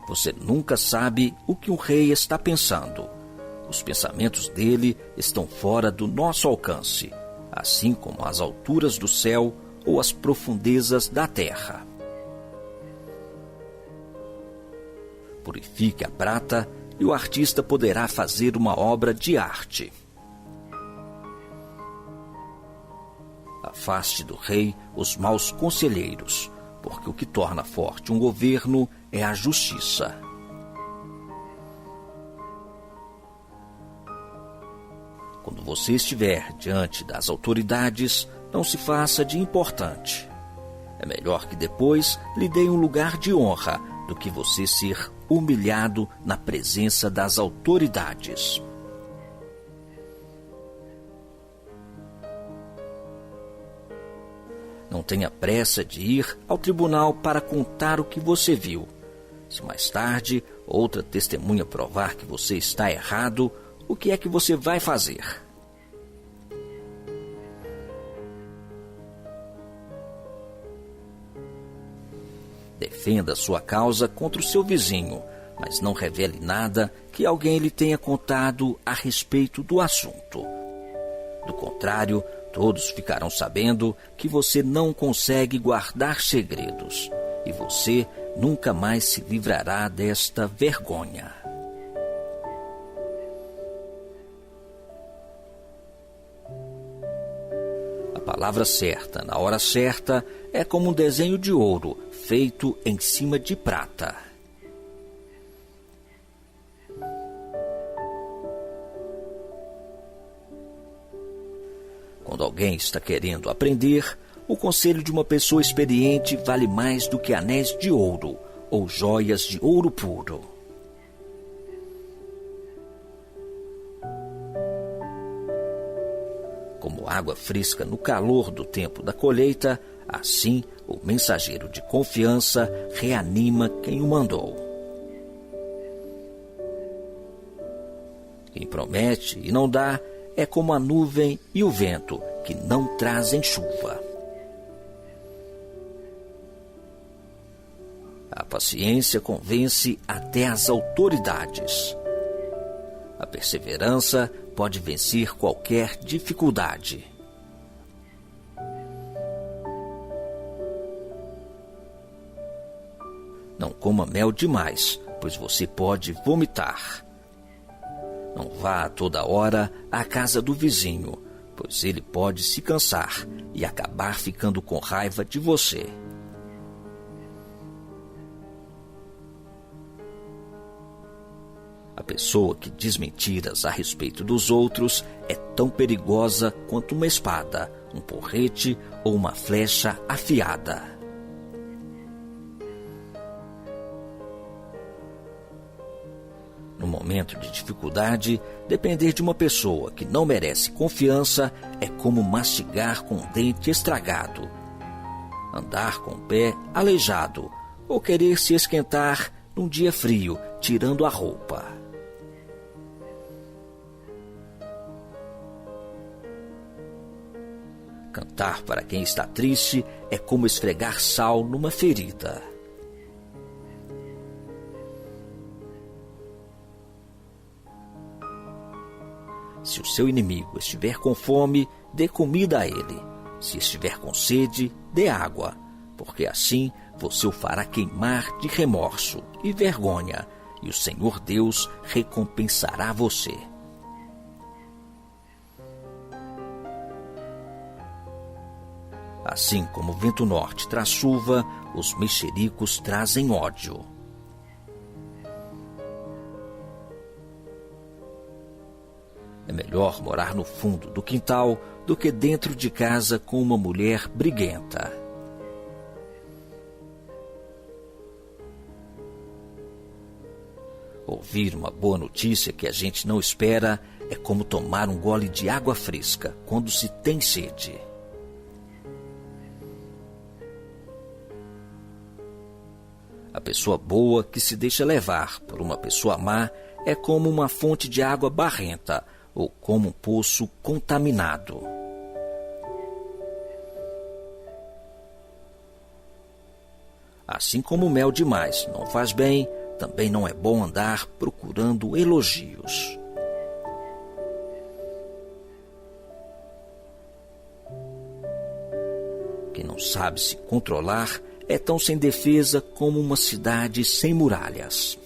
Você nunca sabe o que um rei está pensando. Os pensamentos dele estão fora do nosso alcance, assim como as alturas do céu ou as profundezas da terra. Purifique a prata e o artista poderá fazer uma obra de arte. Afaste do rei os maus conselheiros, porque o que torna forte um governo é a justiça. Quando você estiver diante das autoridades, não se faça de importante. É melhor que depois lhe deem um lugar de honra do que você ser humilhado na presença das autoridades. Não tenha pressa de ir ao tribunal para contar o que você viu. Se mais tarde outra testemunha provar que você está errado, o que é que você vai fazer? Defenda sua causa contra o seu vizinho, mas não revele nada que alguém lhe tenha contado a respeito do assunto. Do contrário, todos ficarão sabendo que você não consegue guardar segredos, e você nunca mais se livrará desta vergonha. A palavra certa, na hora certa, é como um desenho de ouro feito em cima de prata. Quando alguém está querendo aprender, o conselho de uma pessoa experiente vale mais do que anéis de ouro ou joias de ouro puro. Como água fresca no calor do tempo da colheita, assim o mensageiro de confiança reanima quem o mandou. Quem promete e não dá é como a nuvem e o vento, que não trazem chuva. A paciência convence até as autoridades. A perseverança pode vencer qualquer dificuldade. Não coma mel demais, pois você pode vomitar. Não vá a toda hora à casa do vizinho, pois ele pode se cansar e acabar ficando com raiva de você. A pessoa que diz mentiras a respeito dos outros é tão perigosa quanto uma espada, um porrete ou uma flecha afiada. No momento de dificuldade, depender de uma pessoa que não merece confiança é como mastigar com um dente estragado, andar com o pé aleijado ou querer se esquentar num dia frio, tirando a roupa. Cantar para quem está triste é como esfregar sal numa ferida. Se o seu inimigo estiver com fome, dê comida a ele. Se estiver com sede, dê água, porque assim você o fará queimar de remorso e vergonha, e o Senhor Deus recompensará você. Assim como o vento norte traz chuva, os mexericos trazem ódio. É melhor morar no fundo do quintal do que dentro de casa com uma mulher briguenta. Ouvir uma boa notícia que a gente não espera é como tomar um gole de água fresca quando se tem sede. A pessoa boa que se deixa levar por uma pessoa má é como uma fonte de água barrenta ou como um poço contaminado. Assim como o mel demais não faz bem, também não é bom andar procurando elogios. Quem não sabe se controlar é tão sem defesa como uma cidade sem muralhas.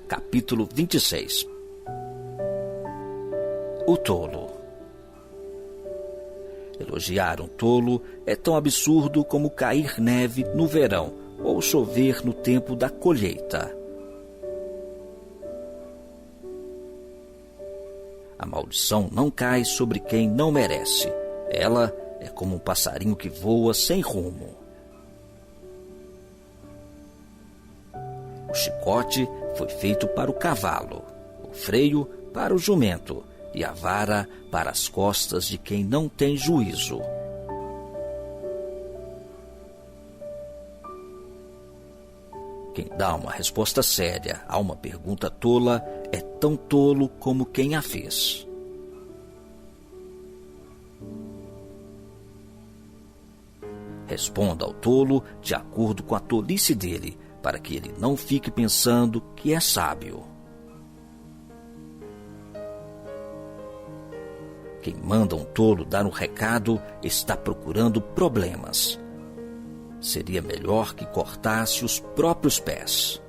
Capítulo 26. O tolo. Elogiar um tolo é tão absurdo como cair neve no verão ou chover no tempo da colheita. A maldição não cai sobre quem não merece. Ela é como um passarinho que voa sem rumo. O chicote foi feito para o cavalo, o freio para o jumento e a vara para as costas de quem não tem juízo. Quem dá uma resposta séria a uma pergunta tola é tão tolo como quem a fez. Responda ao tolo de acordo com a tolice dele, para que ele não fique pensando que é sábio. Quem manda um tolo dar um recado está procurando problemas. Seria melhor que cortasse os próprios pés.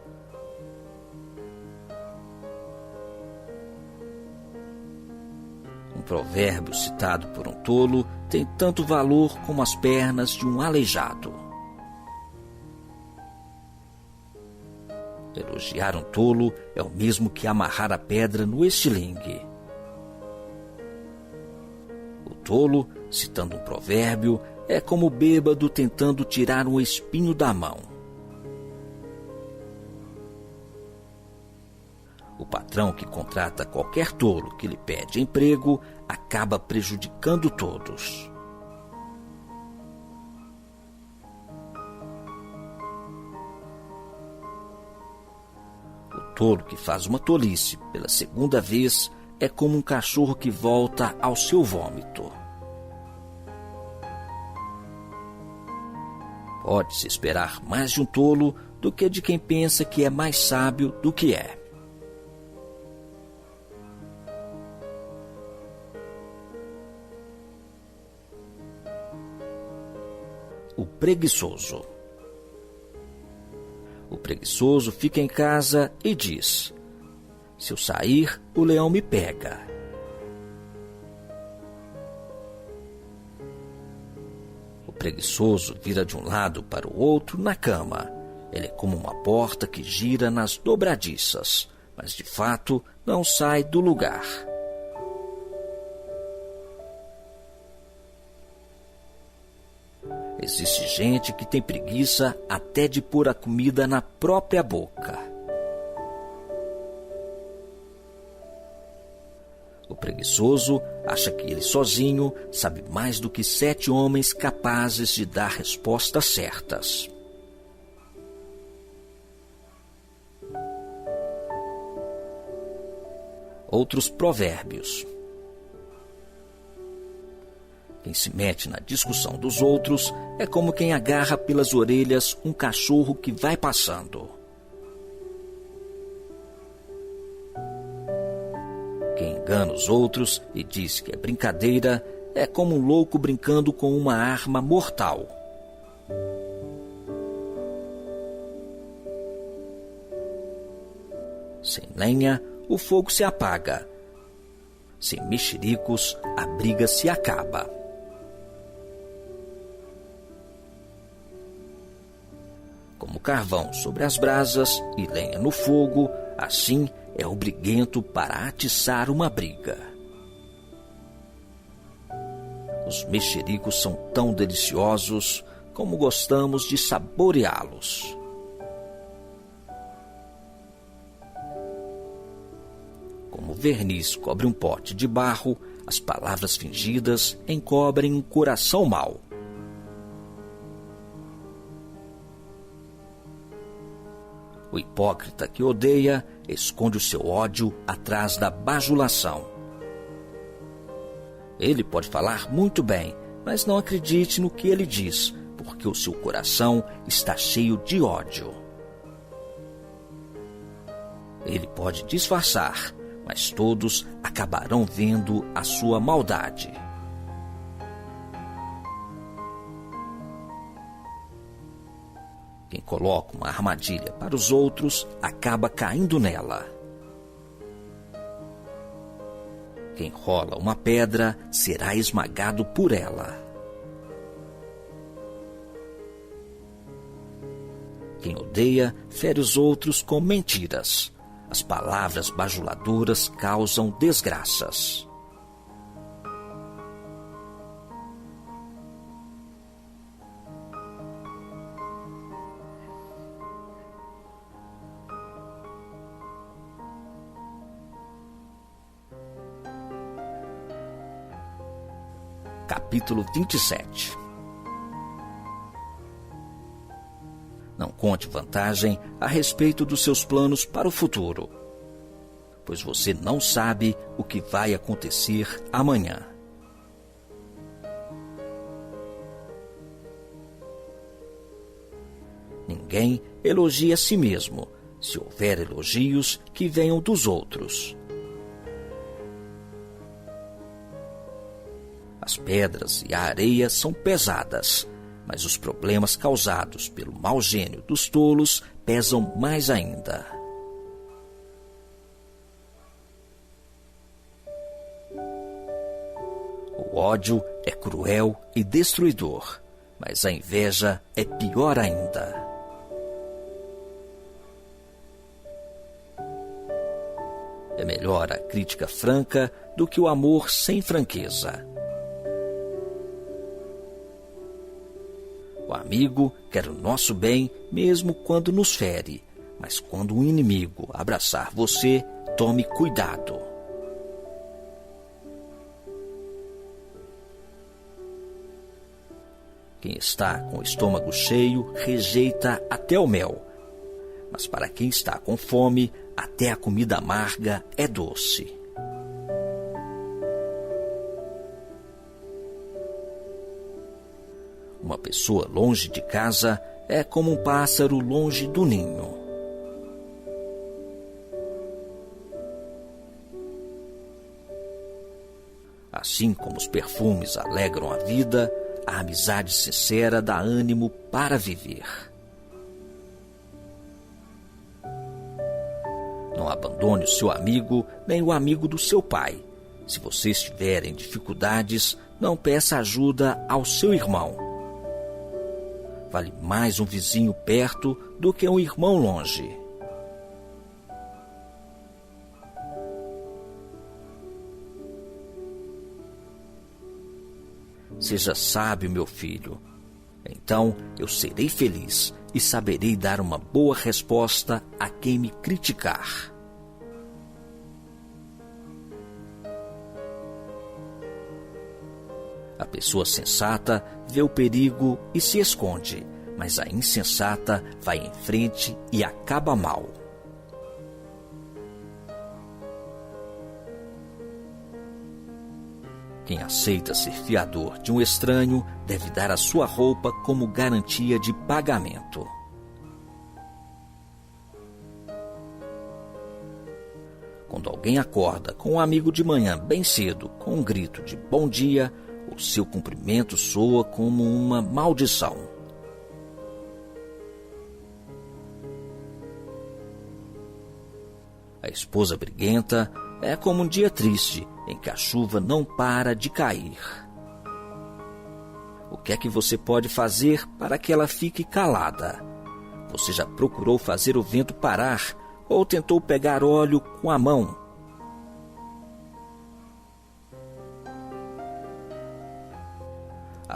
Um provérbio citado por um tolo tem tanto valor como as pernas de um aleijado. Elogiar um tolo é o mesmo que amarrar a pedra no estilingue. O tolo, citando um provérbio, é como o bêbado tentando tirar um espinho da mão. O patrão que contrata qualquer tolo que lhe pede emprego acaba prejudicando todos. O tolo que faz uma tolice pela segunda vez é como um cachorro que volta ao seu vômito. Pode-se esperar mais de um tolo do que de quem pensa que é mais sábio do que é. O preguiçoso. O preguiçoso fica em casa e diz: se eu sair, o leão me pega. O preguiçoso vira de um lado para o outro na cama. Ele é como uma porta que gira nas dobradiças, mas de fato não sai do lugar. Existe gente que tem preguiça até de pôr a comida na própria boca. O preguiçoso acha que ele sozinho sabe mais do que 7 homens capazes de dar respostas certas. Outros provérbios. Quem se mete na discussão dos outros é como quem agarra pelas orelhas um cachorro que vai passando. Quem engana os outros e diz que é brincadeira é como um louco brincando com uma arma mortal. Sem lenha, o fogo se apaga. Sem mexericos, a briga se acaba. Como carvão sobre as brasas e lenha no fogo, assim é o briguento para atiçar uma briga. Os mexericos são tão deliciosos como gostamos de saboreá-los. Como verniz cobre um pote de barro, as palavras fingidas encobrem um coração mau. O hipócrita que odeia esconde o seu ódio atrás da bajulação. Ele pode falar muito bem, mas não acredite no que ele diz, porque o seu coração está cheio de ódio. Ele pode disfarçar, mas todos acabarão vendo a sua maldade. Quem coloca uma armadilha para os outros acaba caindo nela. Quem rola uma pedra será esmagado por ela. Quem odeia, fere os outros com mentiras. As palavras bajuladoras causam desgraças. Capítulo 27. Não conte vantagem a respeito dos seus planos para o futuro, pois você não sabe o que vai acontecer amanhã. Ninguém elogia a si mesmo, se houver elogios que venham dos outros. As pedras e a areia são pesadas, mas os problemas causados pelo mau gênio dos tolos pesam mais ainda. O ódio é cruel e destruidor, mas a inveja é pior ainda. É melhor a crítica franca do que o amor sem franqueza. O amigo quer o nosso bem mesmo quando nos fere, mas quando um inimigo abraçar você, tome cuidado. Quem está com o estômago cheio rejeita até o mel, mas para quem está com fome, até a comida amarga é doce. Uma pessoa longe de casa é como um pássaro longe do ninho. Assim como os perfumes alegram a vida, a amizade sincera dá ânimo para viver. Não abandone o seu amigo, nem o amigo do seu pai. Se você estiver em dificuldades, não peça ajuda ao seu irmão. Vale mais um vizinho perto do que um irmão longe. Seja sábio, meu filho. Então eu serei feliz e saberei dar uma boa resposta a quem me criticar. A pessoa sensata vê o perigo e se esconde, mas a insensata vai em frente e acaba mal. Quem aceita ser fiador de um estranho deve dar a sua roupa como garantia de pagamento. Quando alguém acorda com um amigo de manhã bem cedo com um grito de bom dia, o seu cumprimento soa como uma maldição. A esposa briguenta é como um dia triste em que a chuva não para de cair. O que é que você pode fazer para que ela fique calada? Você já procurou fazer o vento parar ou tentou pegar óleo com a mão?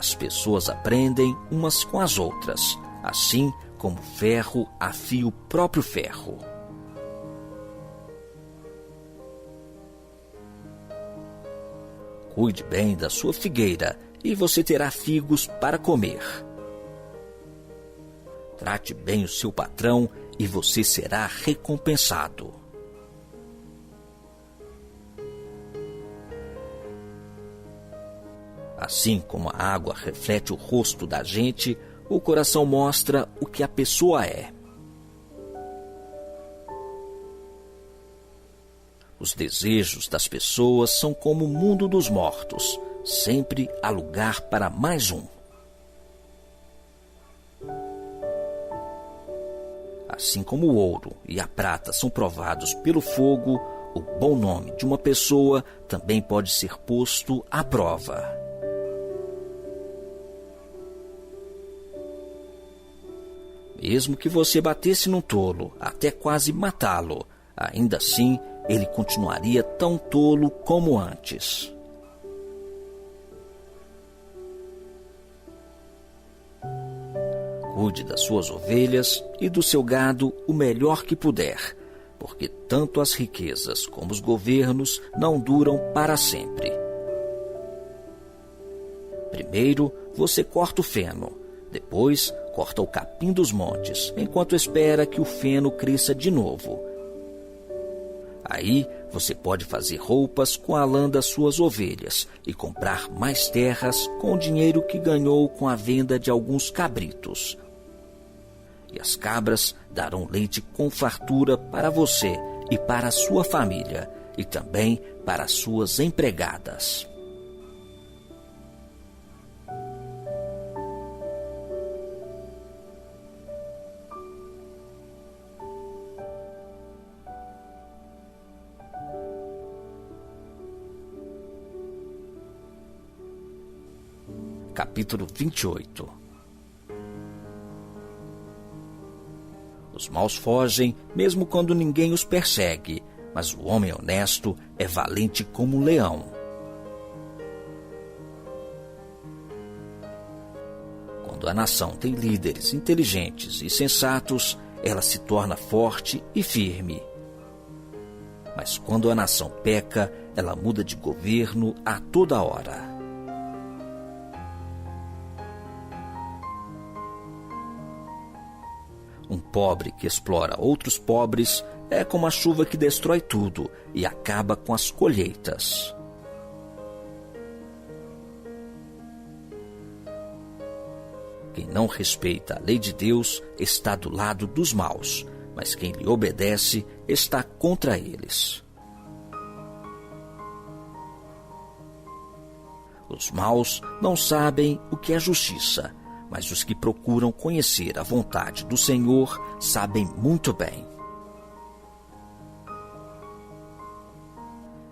As pessoas aprendem umas com as outras, assim como ferro afia o próprio ferro. Cuide bem da sua figueira e você terá figos para comer. Trate bem o seu patrão e você será recompensado. Assim como a água reflete o rosto da gente, o coração mostra o que a pessoa é. Os desejos das pessoas são como o mundo dos mortos. Sempre há lugar para mais um. Assim como o ouro e a prata são provados pelo fogo, o bom nome de uma pessoa também pode ser posto à prova. Mesmo que você batesse num tolo até quase matá-lo, ainda assim ele continuaria tão tolo como antes. Cuide das suas ovelhas e do seu gado o melhor que puder, porque tanto as riquezas como os governos não duram para sempre. Primeiro, você corta o feno, depois corta o capim dos montes, enquanto espera que o feno cresça de novo. Aí, você pode fazer roupas com a lã das suas ovelhas e comprar mais terras com o dinheiro que ganhou com a venda de alguns cabritos. E as cabras darão leite com fartura para você e para a sua família, e também para as suas empregadas. Capítulo 28. Os maus fogem, mesmo quando ninguém os persegue, mas o homem honesto é valente como um leão. Quando a nação tem líderes inteligentes e sensatos, ela se torna forte e firme. Mas quando a nação peca, ela muda de governo a toda hora. Um pobre que explora outros pobres é como a chuva que destrói tudo e acaba com as colheitas. Quem não respeita a lei de Deus está do lado dos maus, mas quem lhe obedece está contra eles. Os maus não sabem o que é justiça, mas os que procuram conhecer a vontade do Senhor sabem muito bem.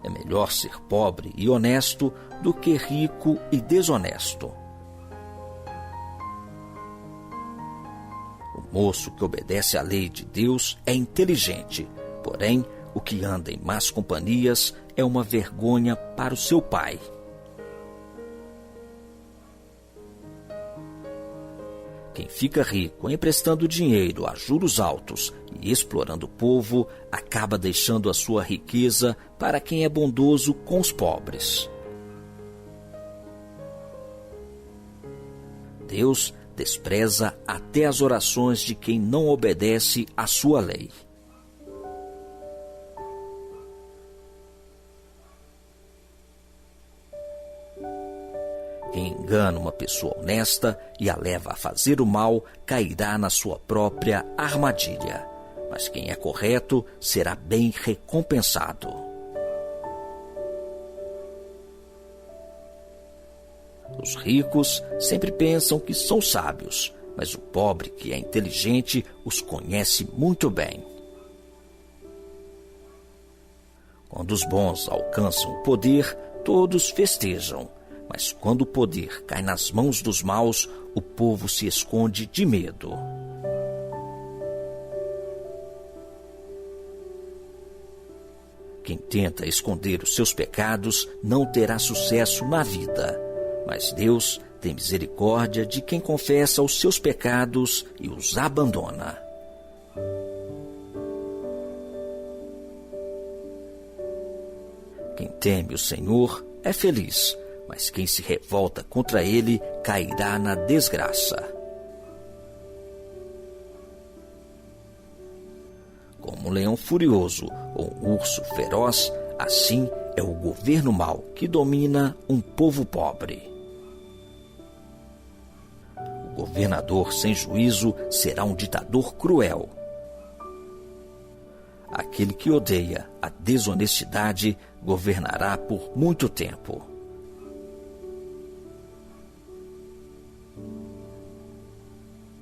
É melhor ser pobre e honesto do que rico e desonesto. O moço que obedece à lei de Deus é inteligente, porém, o que anda em más companhias é uma vergonha para o seu pai. Quem fica rico emprestando dinheiro a juros altos e explorando o povo, acaba deixando a sua riqueza para quem é bondoso com os pobres. Deus despreza até as orações de quem não obedece à sua lei. Quem engana uma pessoa honesta e a leva a fazer o mal, cairá na sua própria armadilha. Mas quem é correto será bem recompensado. Os ricos sempre pensam que são sábios, mas o pobre que é inteligente os conhece muito bem. Quando os bons alcançam o poder, todos festejam. Mas quando o poder cai nas mãos dos maus, o povo se esconde de medo. Quem tenta esconder os seus pecados não terá sucesso na vida, mas Deus tem misericórdia de quem confessa os seus pecados e os abandona. Quem teme o Senhor é feliz, mas quem se revolta contra ele cairá na desgraça. Como um leão furioso ou um urso feroz, assim é o governo mau que domina um povo pobre. O governador sem juízo será um ditador cruel. Aquele que odeia a desonestidade governará por muito tempo.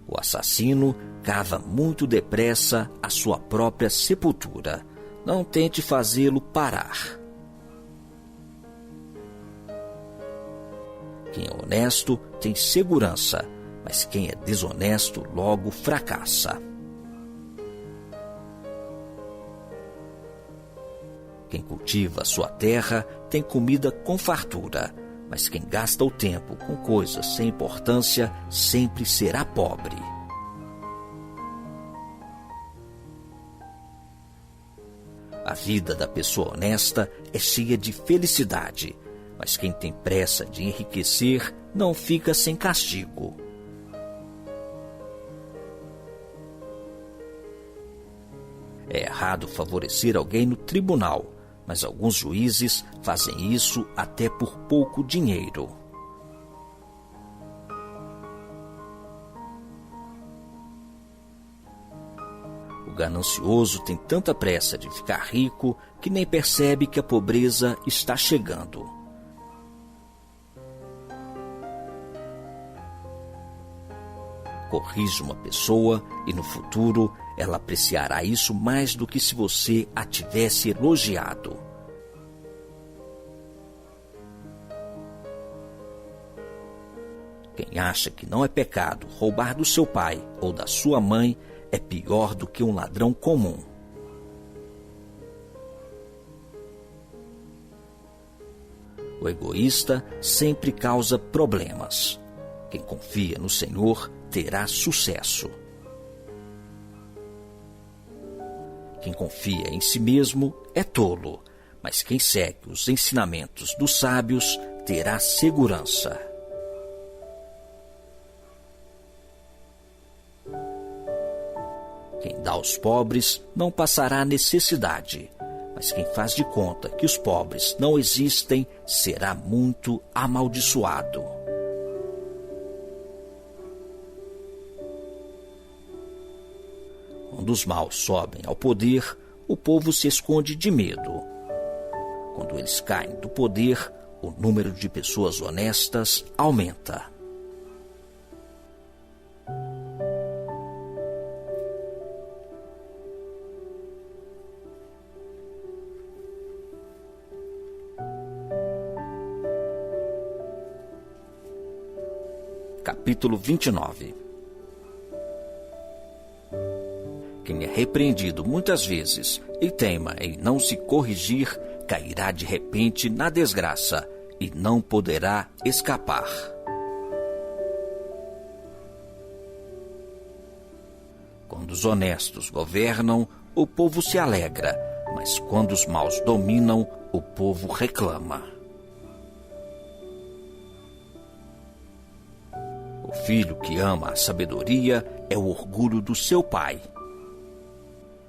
O assassino cava muito depressa a sua própria sepultura. Não tente fazê-lo parar. Quem é honesto tem segurança, mas quem é desonesto logo fracassa. Quem cultiva a sua terra tem comida com fartura, mas quem gasta o tempo com coisas sem importância sempre será pobre. A vida da pessoa honesta é cheia de felicidade, mas quem tem pressa de enriquecer não fica sem castigo. É errado favorecer alguém no tribunal, mas alguns juízes fazem isso até por pouco dinheiro. O ganancioso tem tanta pressa de ficar rico que nem percebe que a pobreza está chegando. Corrija uma pessoa e no futuro ela apreciará isso mais do que se você a tivesse elogiado. Quem acha que não é pecado roubar do seu pai ou da sua mãe é pior do que um ladrão comum. O egoísta sempre causa problemas. Quem confia no Senhor terá sucesso. Quem confia em si mesmo é tolo, mas quem segue os ensinamentos dos sábios terá segurança. Quem dá aos pobres não passará necessidade, mas quem faz de conta que os pobres não existem será muito amaldiçoado. Quando os maus sobem ao poder, o povo se esconde de medo. Quando eles caem do poder, o número de pessoas honestas aumenta. Capítulo 29. Quem é repreendido muitas vezes e teima em não se corrigir, cairá de repente na desgraça e não poderá escapar. Quando os honestos governam, o povo se alegra, mas quando os maus dominam, o povo reclama. O filho que ama a sabedoria é o orgulho do seu pai.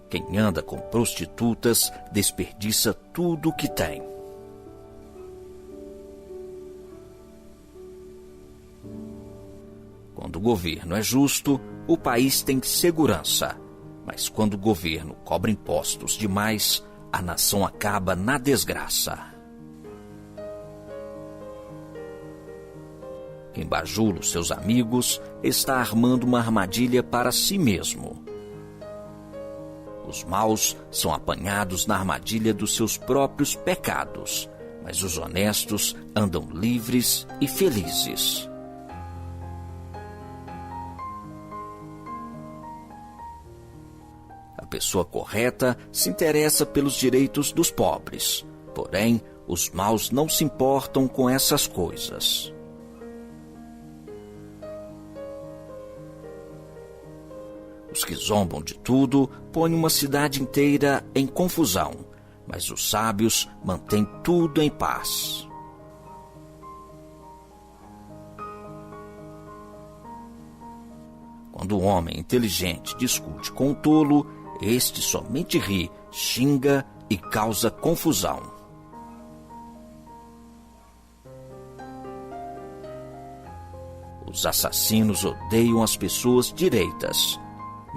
Quem anda com prostitutas desperdiça tudo o que tem. Quando o governo é justo, o país tem segurança. Mas quando o governo cobra impostos demais, a nação acaba na desgraça. Quem bajula os seus amigos está armando uma armadilha para si mesmo. Os maus são apanhados na armadilha dos seus próprios pecados, mas os honestos andam livres e felizes. A pessoa correta se interessa pelos direitos dos pobres, porém, os maus não se importam com essas coisas. Os que zombam de tudo põem uma cidade inteira em confusão, mas os sábios mantêm tudo em paz. Quando um homem inteligente discute com o tolo, este somente ri, xinga e causa confusão. Os assassinos odeiam as pessoas direitas,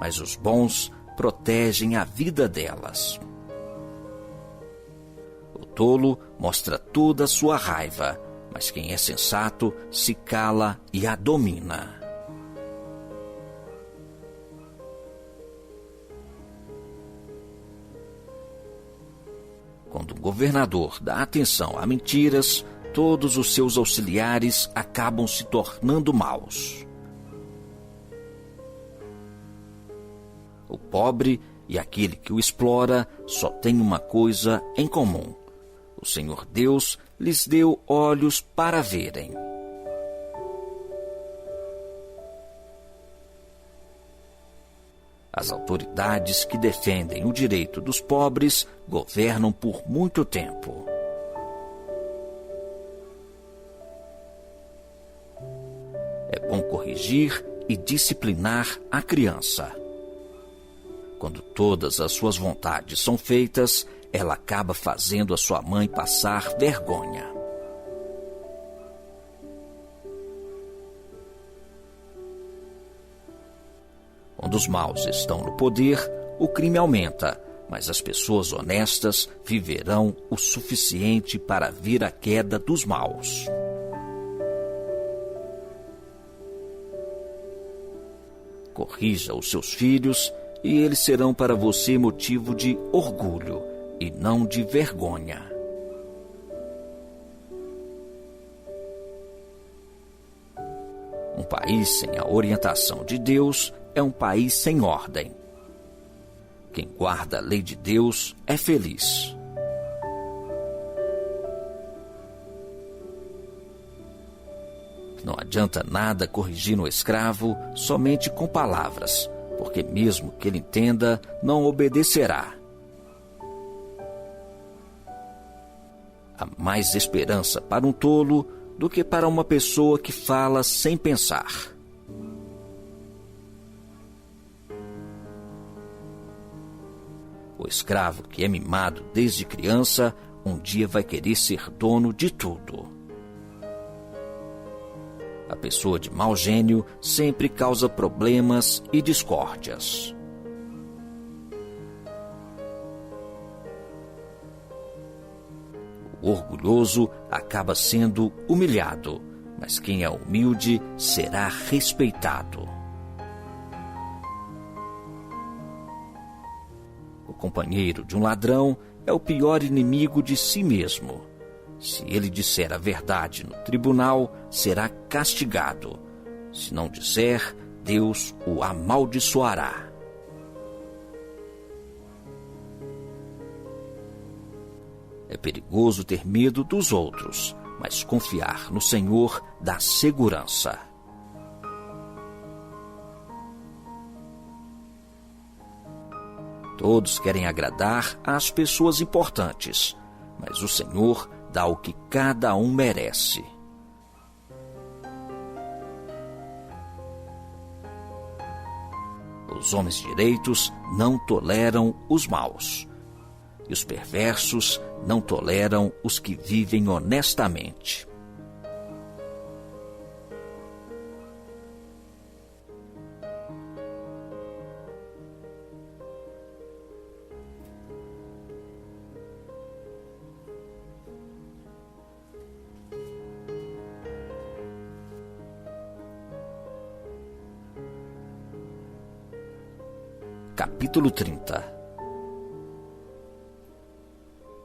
mas os bons protegem a vida delas. O tolo mostra toda a sua raiva, mas quem é sensato se cala e a domina. Quando um governador dá atenção a mentiras, todos os seus auxiliares acabam se tornando maus. pobre e aquele que o explora só têm uma coisa em comum: o Senhor Deus lhes deu olhos para verem. As autoridades que defendem o direito dos pobres governam por muito tempo. É bom corrigir e disciplinar a criança. Quando todas as suas vontades são feitas, ela acaba fazendo a sua mãe passar vergonha. Quando os maus estão no poder, o crime aumenta, mas as pessoas honestas viverão o suficiente para ver a queda dos maus. Corrija os seus filhos e eles serão para você motivo de orgulho e não de vergonha. Um país sem a orientação de Deus é um país sem ordem. Quem guarda a lei de Deus é feliz. Não adianta nada corrigir um escravo somente com palavras, porque mesmo que ele entenda, não obedecerá. Há mais esperança para um tolo do que para uma pessoa que fala sem pensar. O escravo que é mimado desde criança, um dia vai querer ser dono de tudo. A pessoa de mau gênio sempre causa problemas e discórdias. O orgulhoso acaba sendo humilhado, mas quem é humilde será respeitado. O companheiro de um ladrão é o pior inimigo de si mesmo. Se ele disser a verdade no tribunal, será castigado. Se não disser, Deus o amaldiçoará. É perigoso ter medo dos outros, mas confiar no Senhor dá segurança. Todos querem agradar às pessoas importantes, mas o Senhor dá o que cada um merece. Os homens direitos não toleram os maus, e os perversos não toleram os que vivem honestamente. Capítulo 30.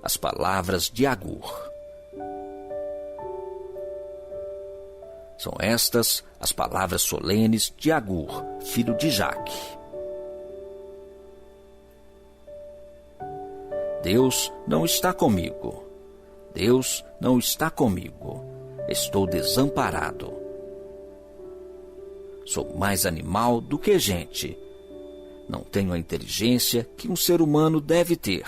As palavras de Agur. São estas as palavras solenes de Agur, filho de Jaque. Deus não está comigo. Deus não está comigo. Estou desamparado. Sou mais animal do que gente. Não tenho a inteligência que um ser humano deve ter.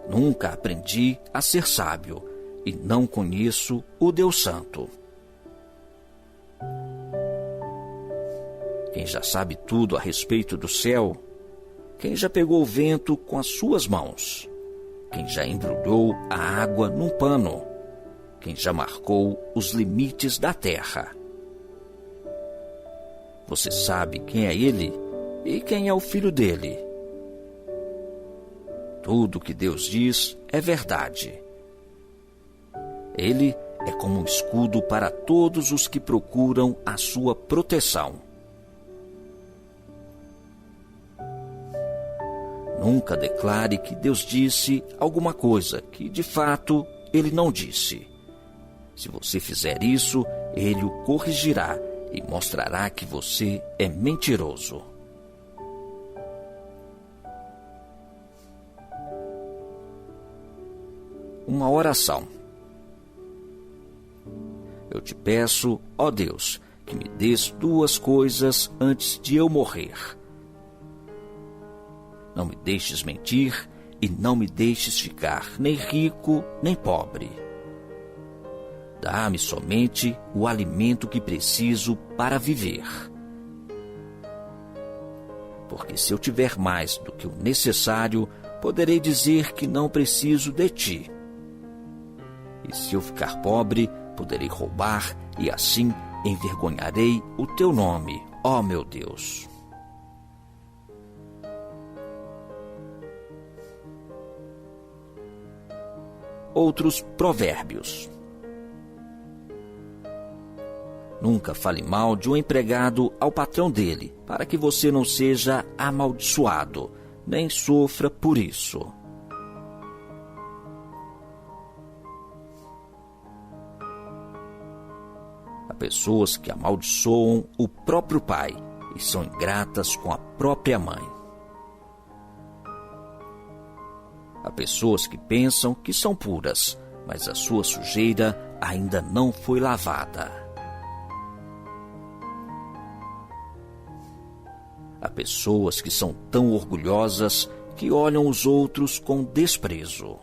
Nunca aprendi a ser sábio e não conheço o Deus Santo. Quem já sabe tudo a respeito do céu? Quem já pegou o vento com as suas mãos? Quem já embrulhou a água num pano? Quem já marcou os limites da terra? Você sabe quem é ele e quem é o filho dele. Tudo que Deus diz é verdade. Ele é como um escudo para todos os que procuram a sua proteção. Nunca declare que Deus disse alguma coisa que, de fato, ele não disse. Se você fizer isso, ele o corrigirá e mostrará que você é mentiroso. uma oração. Eu te peço, ó Deus, que me dês 2 coisas antes de eu morrer. Não me deixes mentir e não me deixes ficar nem rico nem pobre. Dá-me somente o alimento que preciso para viver. Porque se eu tiver mais do que o necessário, poderei dizer que não preciso de ti. E se eu ficar pobre, poderei roubar e assim envergonharei o teu nome, ó meu Deus. Outros provérbios. Nunca fale mal de um empregado ao patrão dele, para que você não seja amaldiçoado, nem sofra por isso. Há pessoas que amaldiçoam o próprio pai e são ingratas com a própria mãe. Há pessoas que pensam que são puras, mas a sua sujeira ainda não foi lavada. Há pessoas que são tão orgulhosas que olham os outros com desprezo.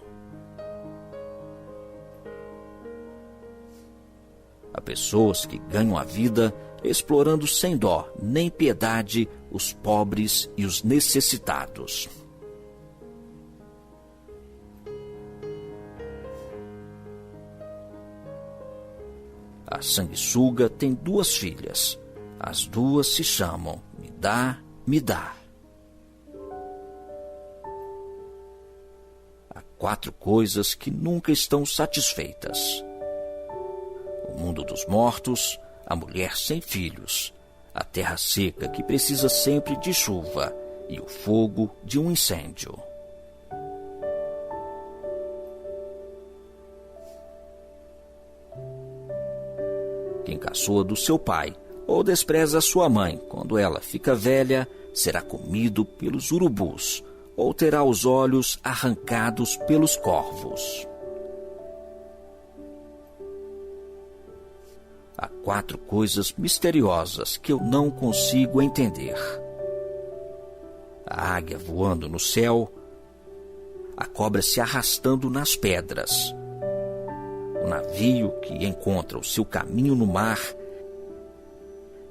Há pessoas que ganham a vida explorando sem dó nem piedade os pobres e os necessitados. A sanguessuga tem 2 filhas. As 2 se chamam Me dá, me dá. Há 4 coisas que nunca estão satisfeitas: o mundo dos mortos, a mulher sem filhos, a terra seca que precisa sempre de chuva e o fogo de um incêndio. Quem caçoa do seu pai ou despreza sua mãe quando ela fica velha, será comido pelos urubus ou terá os olhos arrancados pelos corvos. Há 4 coisas misteriosas que eu não consigo entender: a águia voando no céu, a cobra se arrastando nas pedras, o navio que encontra o seu caminho no mar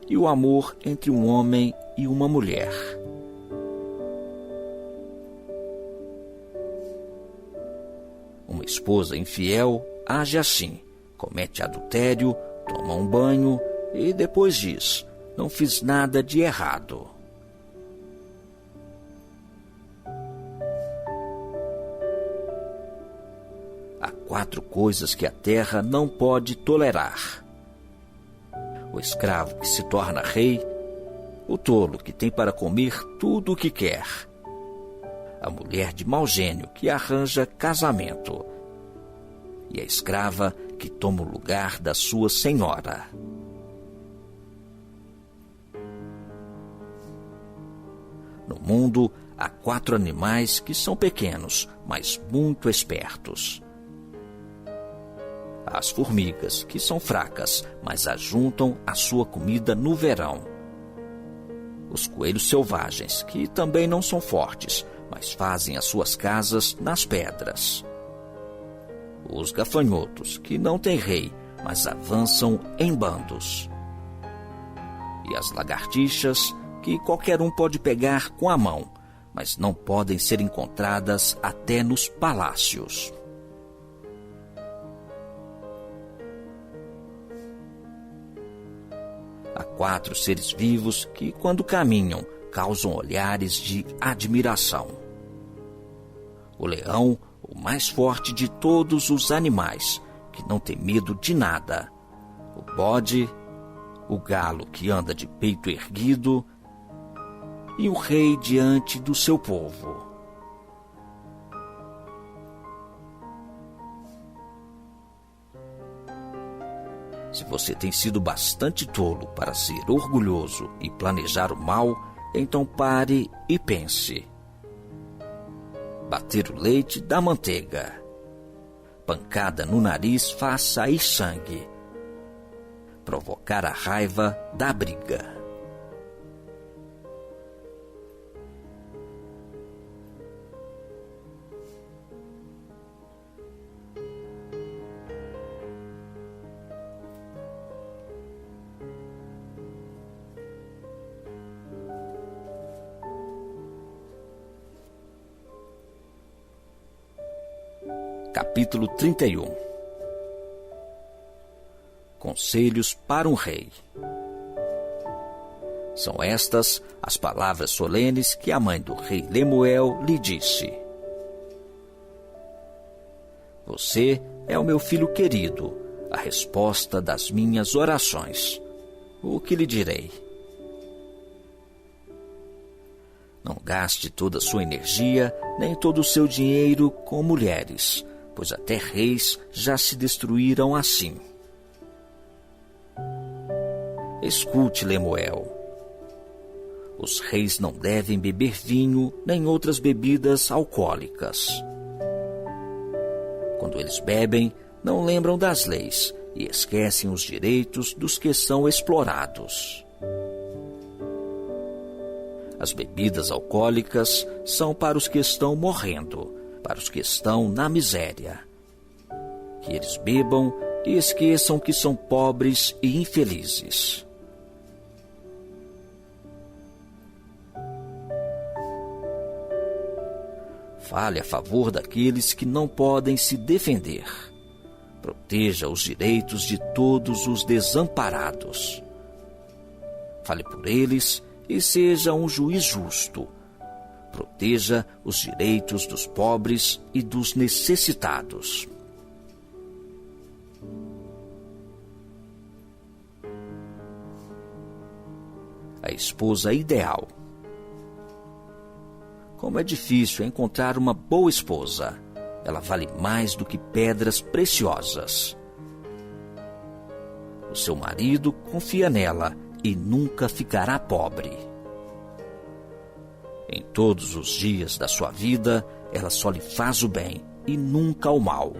e o amor entre um homem e uma mulher. Uma esposa infiel age assim, comete adultério, toma um banho e depois diz: não fiz nada de errado. Há 4 coisas que a terra não pode tolerar: o escravo que se torna rei, o tolo que tem para comer tudo o que quer, a mulher de mau gênio que arranja casamento e a escrava que toma o lugar da sua senhora. No mundo há 4 animais que são pequenos, mas muito espertos: as formigas, que são fracas, mas ajuntam a sua comida no verão; os coelhos selvagens, que também não são fortes, mas fazem as suas casas nas pedras; os gafanhotos, que não têm rei, mas avançam em bandos; e as lagartixas, que qualquer um pode pegar com a mão, mas não podem ser encontradas até nos palácios. Há 4 seres vivos que, quando caminham, causam olhares de admiração: o leão, o mais forte de todos os animais, que não tem medo de nada; o bode, o galo que anda de peito erguido, e o rei diante do seu povo. Se você tem sido bastante tolo para ser orgulhoso e planejar o mal, então pare e pense. Bater o leite dá manteiga. pancada no nariz faz sair sangue. Provocar a raiva dá briga. Capítulo 31. Conselhos para um rei. São estas as palavras solenes que a mãe do rei Lemuel lhe disse: Você é o meu filho querido, a resposta das minhas orações. O que lhe direi? Não gaste toda a sua energia, nem todo o seu dinheiro com mulheres, pois até reis já se destruíram assim. Escute, Lemuel. Os reis não devem beber vinho nem outras bebidas alcoólicas. Quando eles bebem, não lembram das leis e esquecem os direitos dos que são explorados. As bebidas alcoólicas são para os que estão morrendo, para os que estão na miséria. Que eles bebam e esqueçam que são pobres e infelizes. Fale a favor daqueles que não podem se defender. Proteja os direitos de todos os desamparados. Fale por eles e seja um juiz justo. Proteja os direitos dos pobres e dos necessitados. A esposa ideal. Como é difícil encontrar uma boa esposa. Ela vale mais do que pedras preciosas. O seu marido confia nela e nunca ficará pobre. Em todos os dias da sua vida, ela só lhe faz o bem e nunca o mal.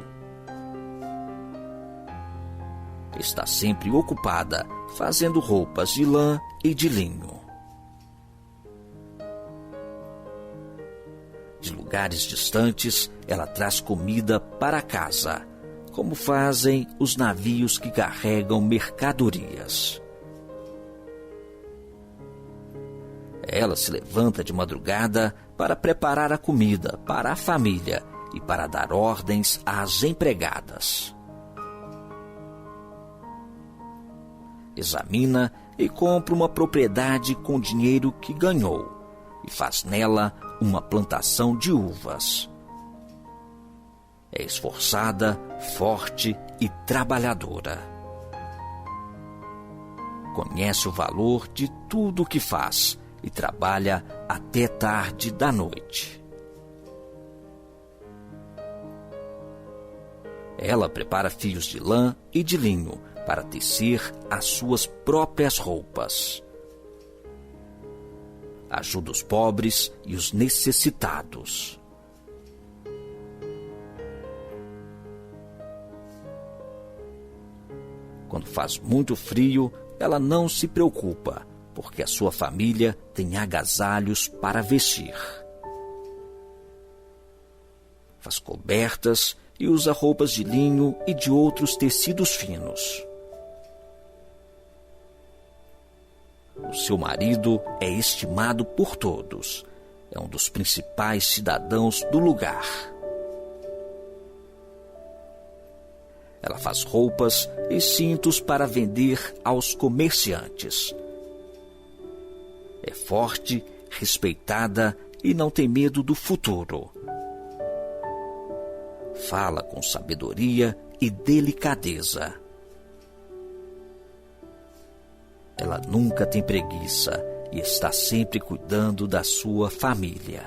Está sempre ocupada, fazendo roupas de lã e de linho. De lugares distantes, ela traz comida para casa, como fazem os navios que carregam mercadorias. Ela se levanta de madrugada para preparar a comida para a família e para dar ordens às empregadas. Examina e compra uma propriedade com dinheiro que ganhou e faz nela uma plantação de uvas. É esforçada, forte e trabalhadora. Conhece o valor de tudo o que faz e trabalha até tarde da noite. Ela prepara fios de lã e de linho para tecer as suas próprias roupas. Ajuda os pobres e os necessitados. Quando faz muito frio, ela não se preocupa, porque a sua família tem agasalhos para vestir. Faz cobertas e usa roupas de linho e de outros tecidos finos. O seu marido é estimado por todos. É um dos principais cidadãos do lugar. Ela faz roupas e cintos para vender aos comerciantes. É forte, respeitada e não tem medo do futuro. Fala com sabedoria e delicadeza. Ela nunca tem preguiça e está sempre cuidando da sua família.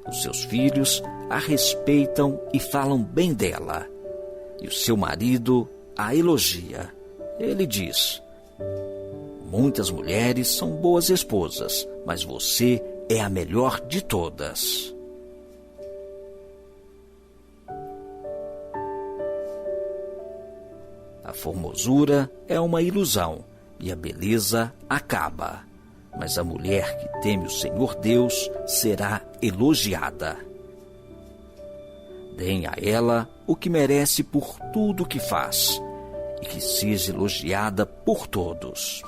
Os seus filhos a respeitam e falam bem dela. E o seu marido a elogia. Ele diz: muitas mulheres são boas esposas, mas você é a melhor de todas. A formosura é uma ilusão e a beleza acaba, mas a mulher que teme o Senhor Deus será elogiada. Deem a ela o que merece por tudo o que faz, e que seja elogiada por todos.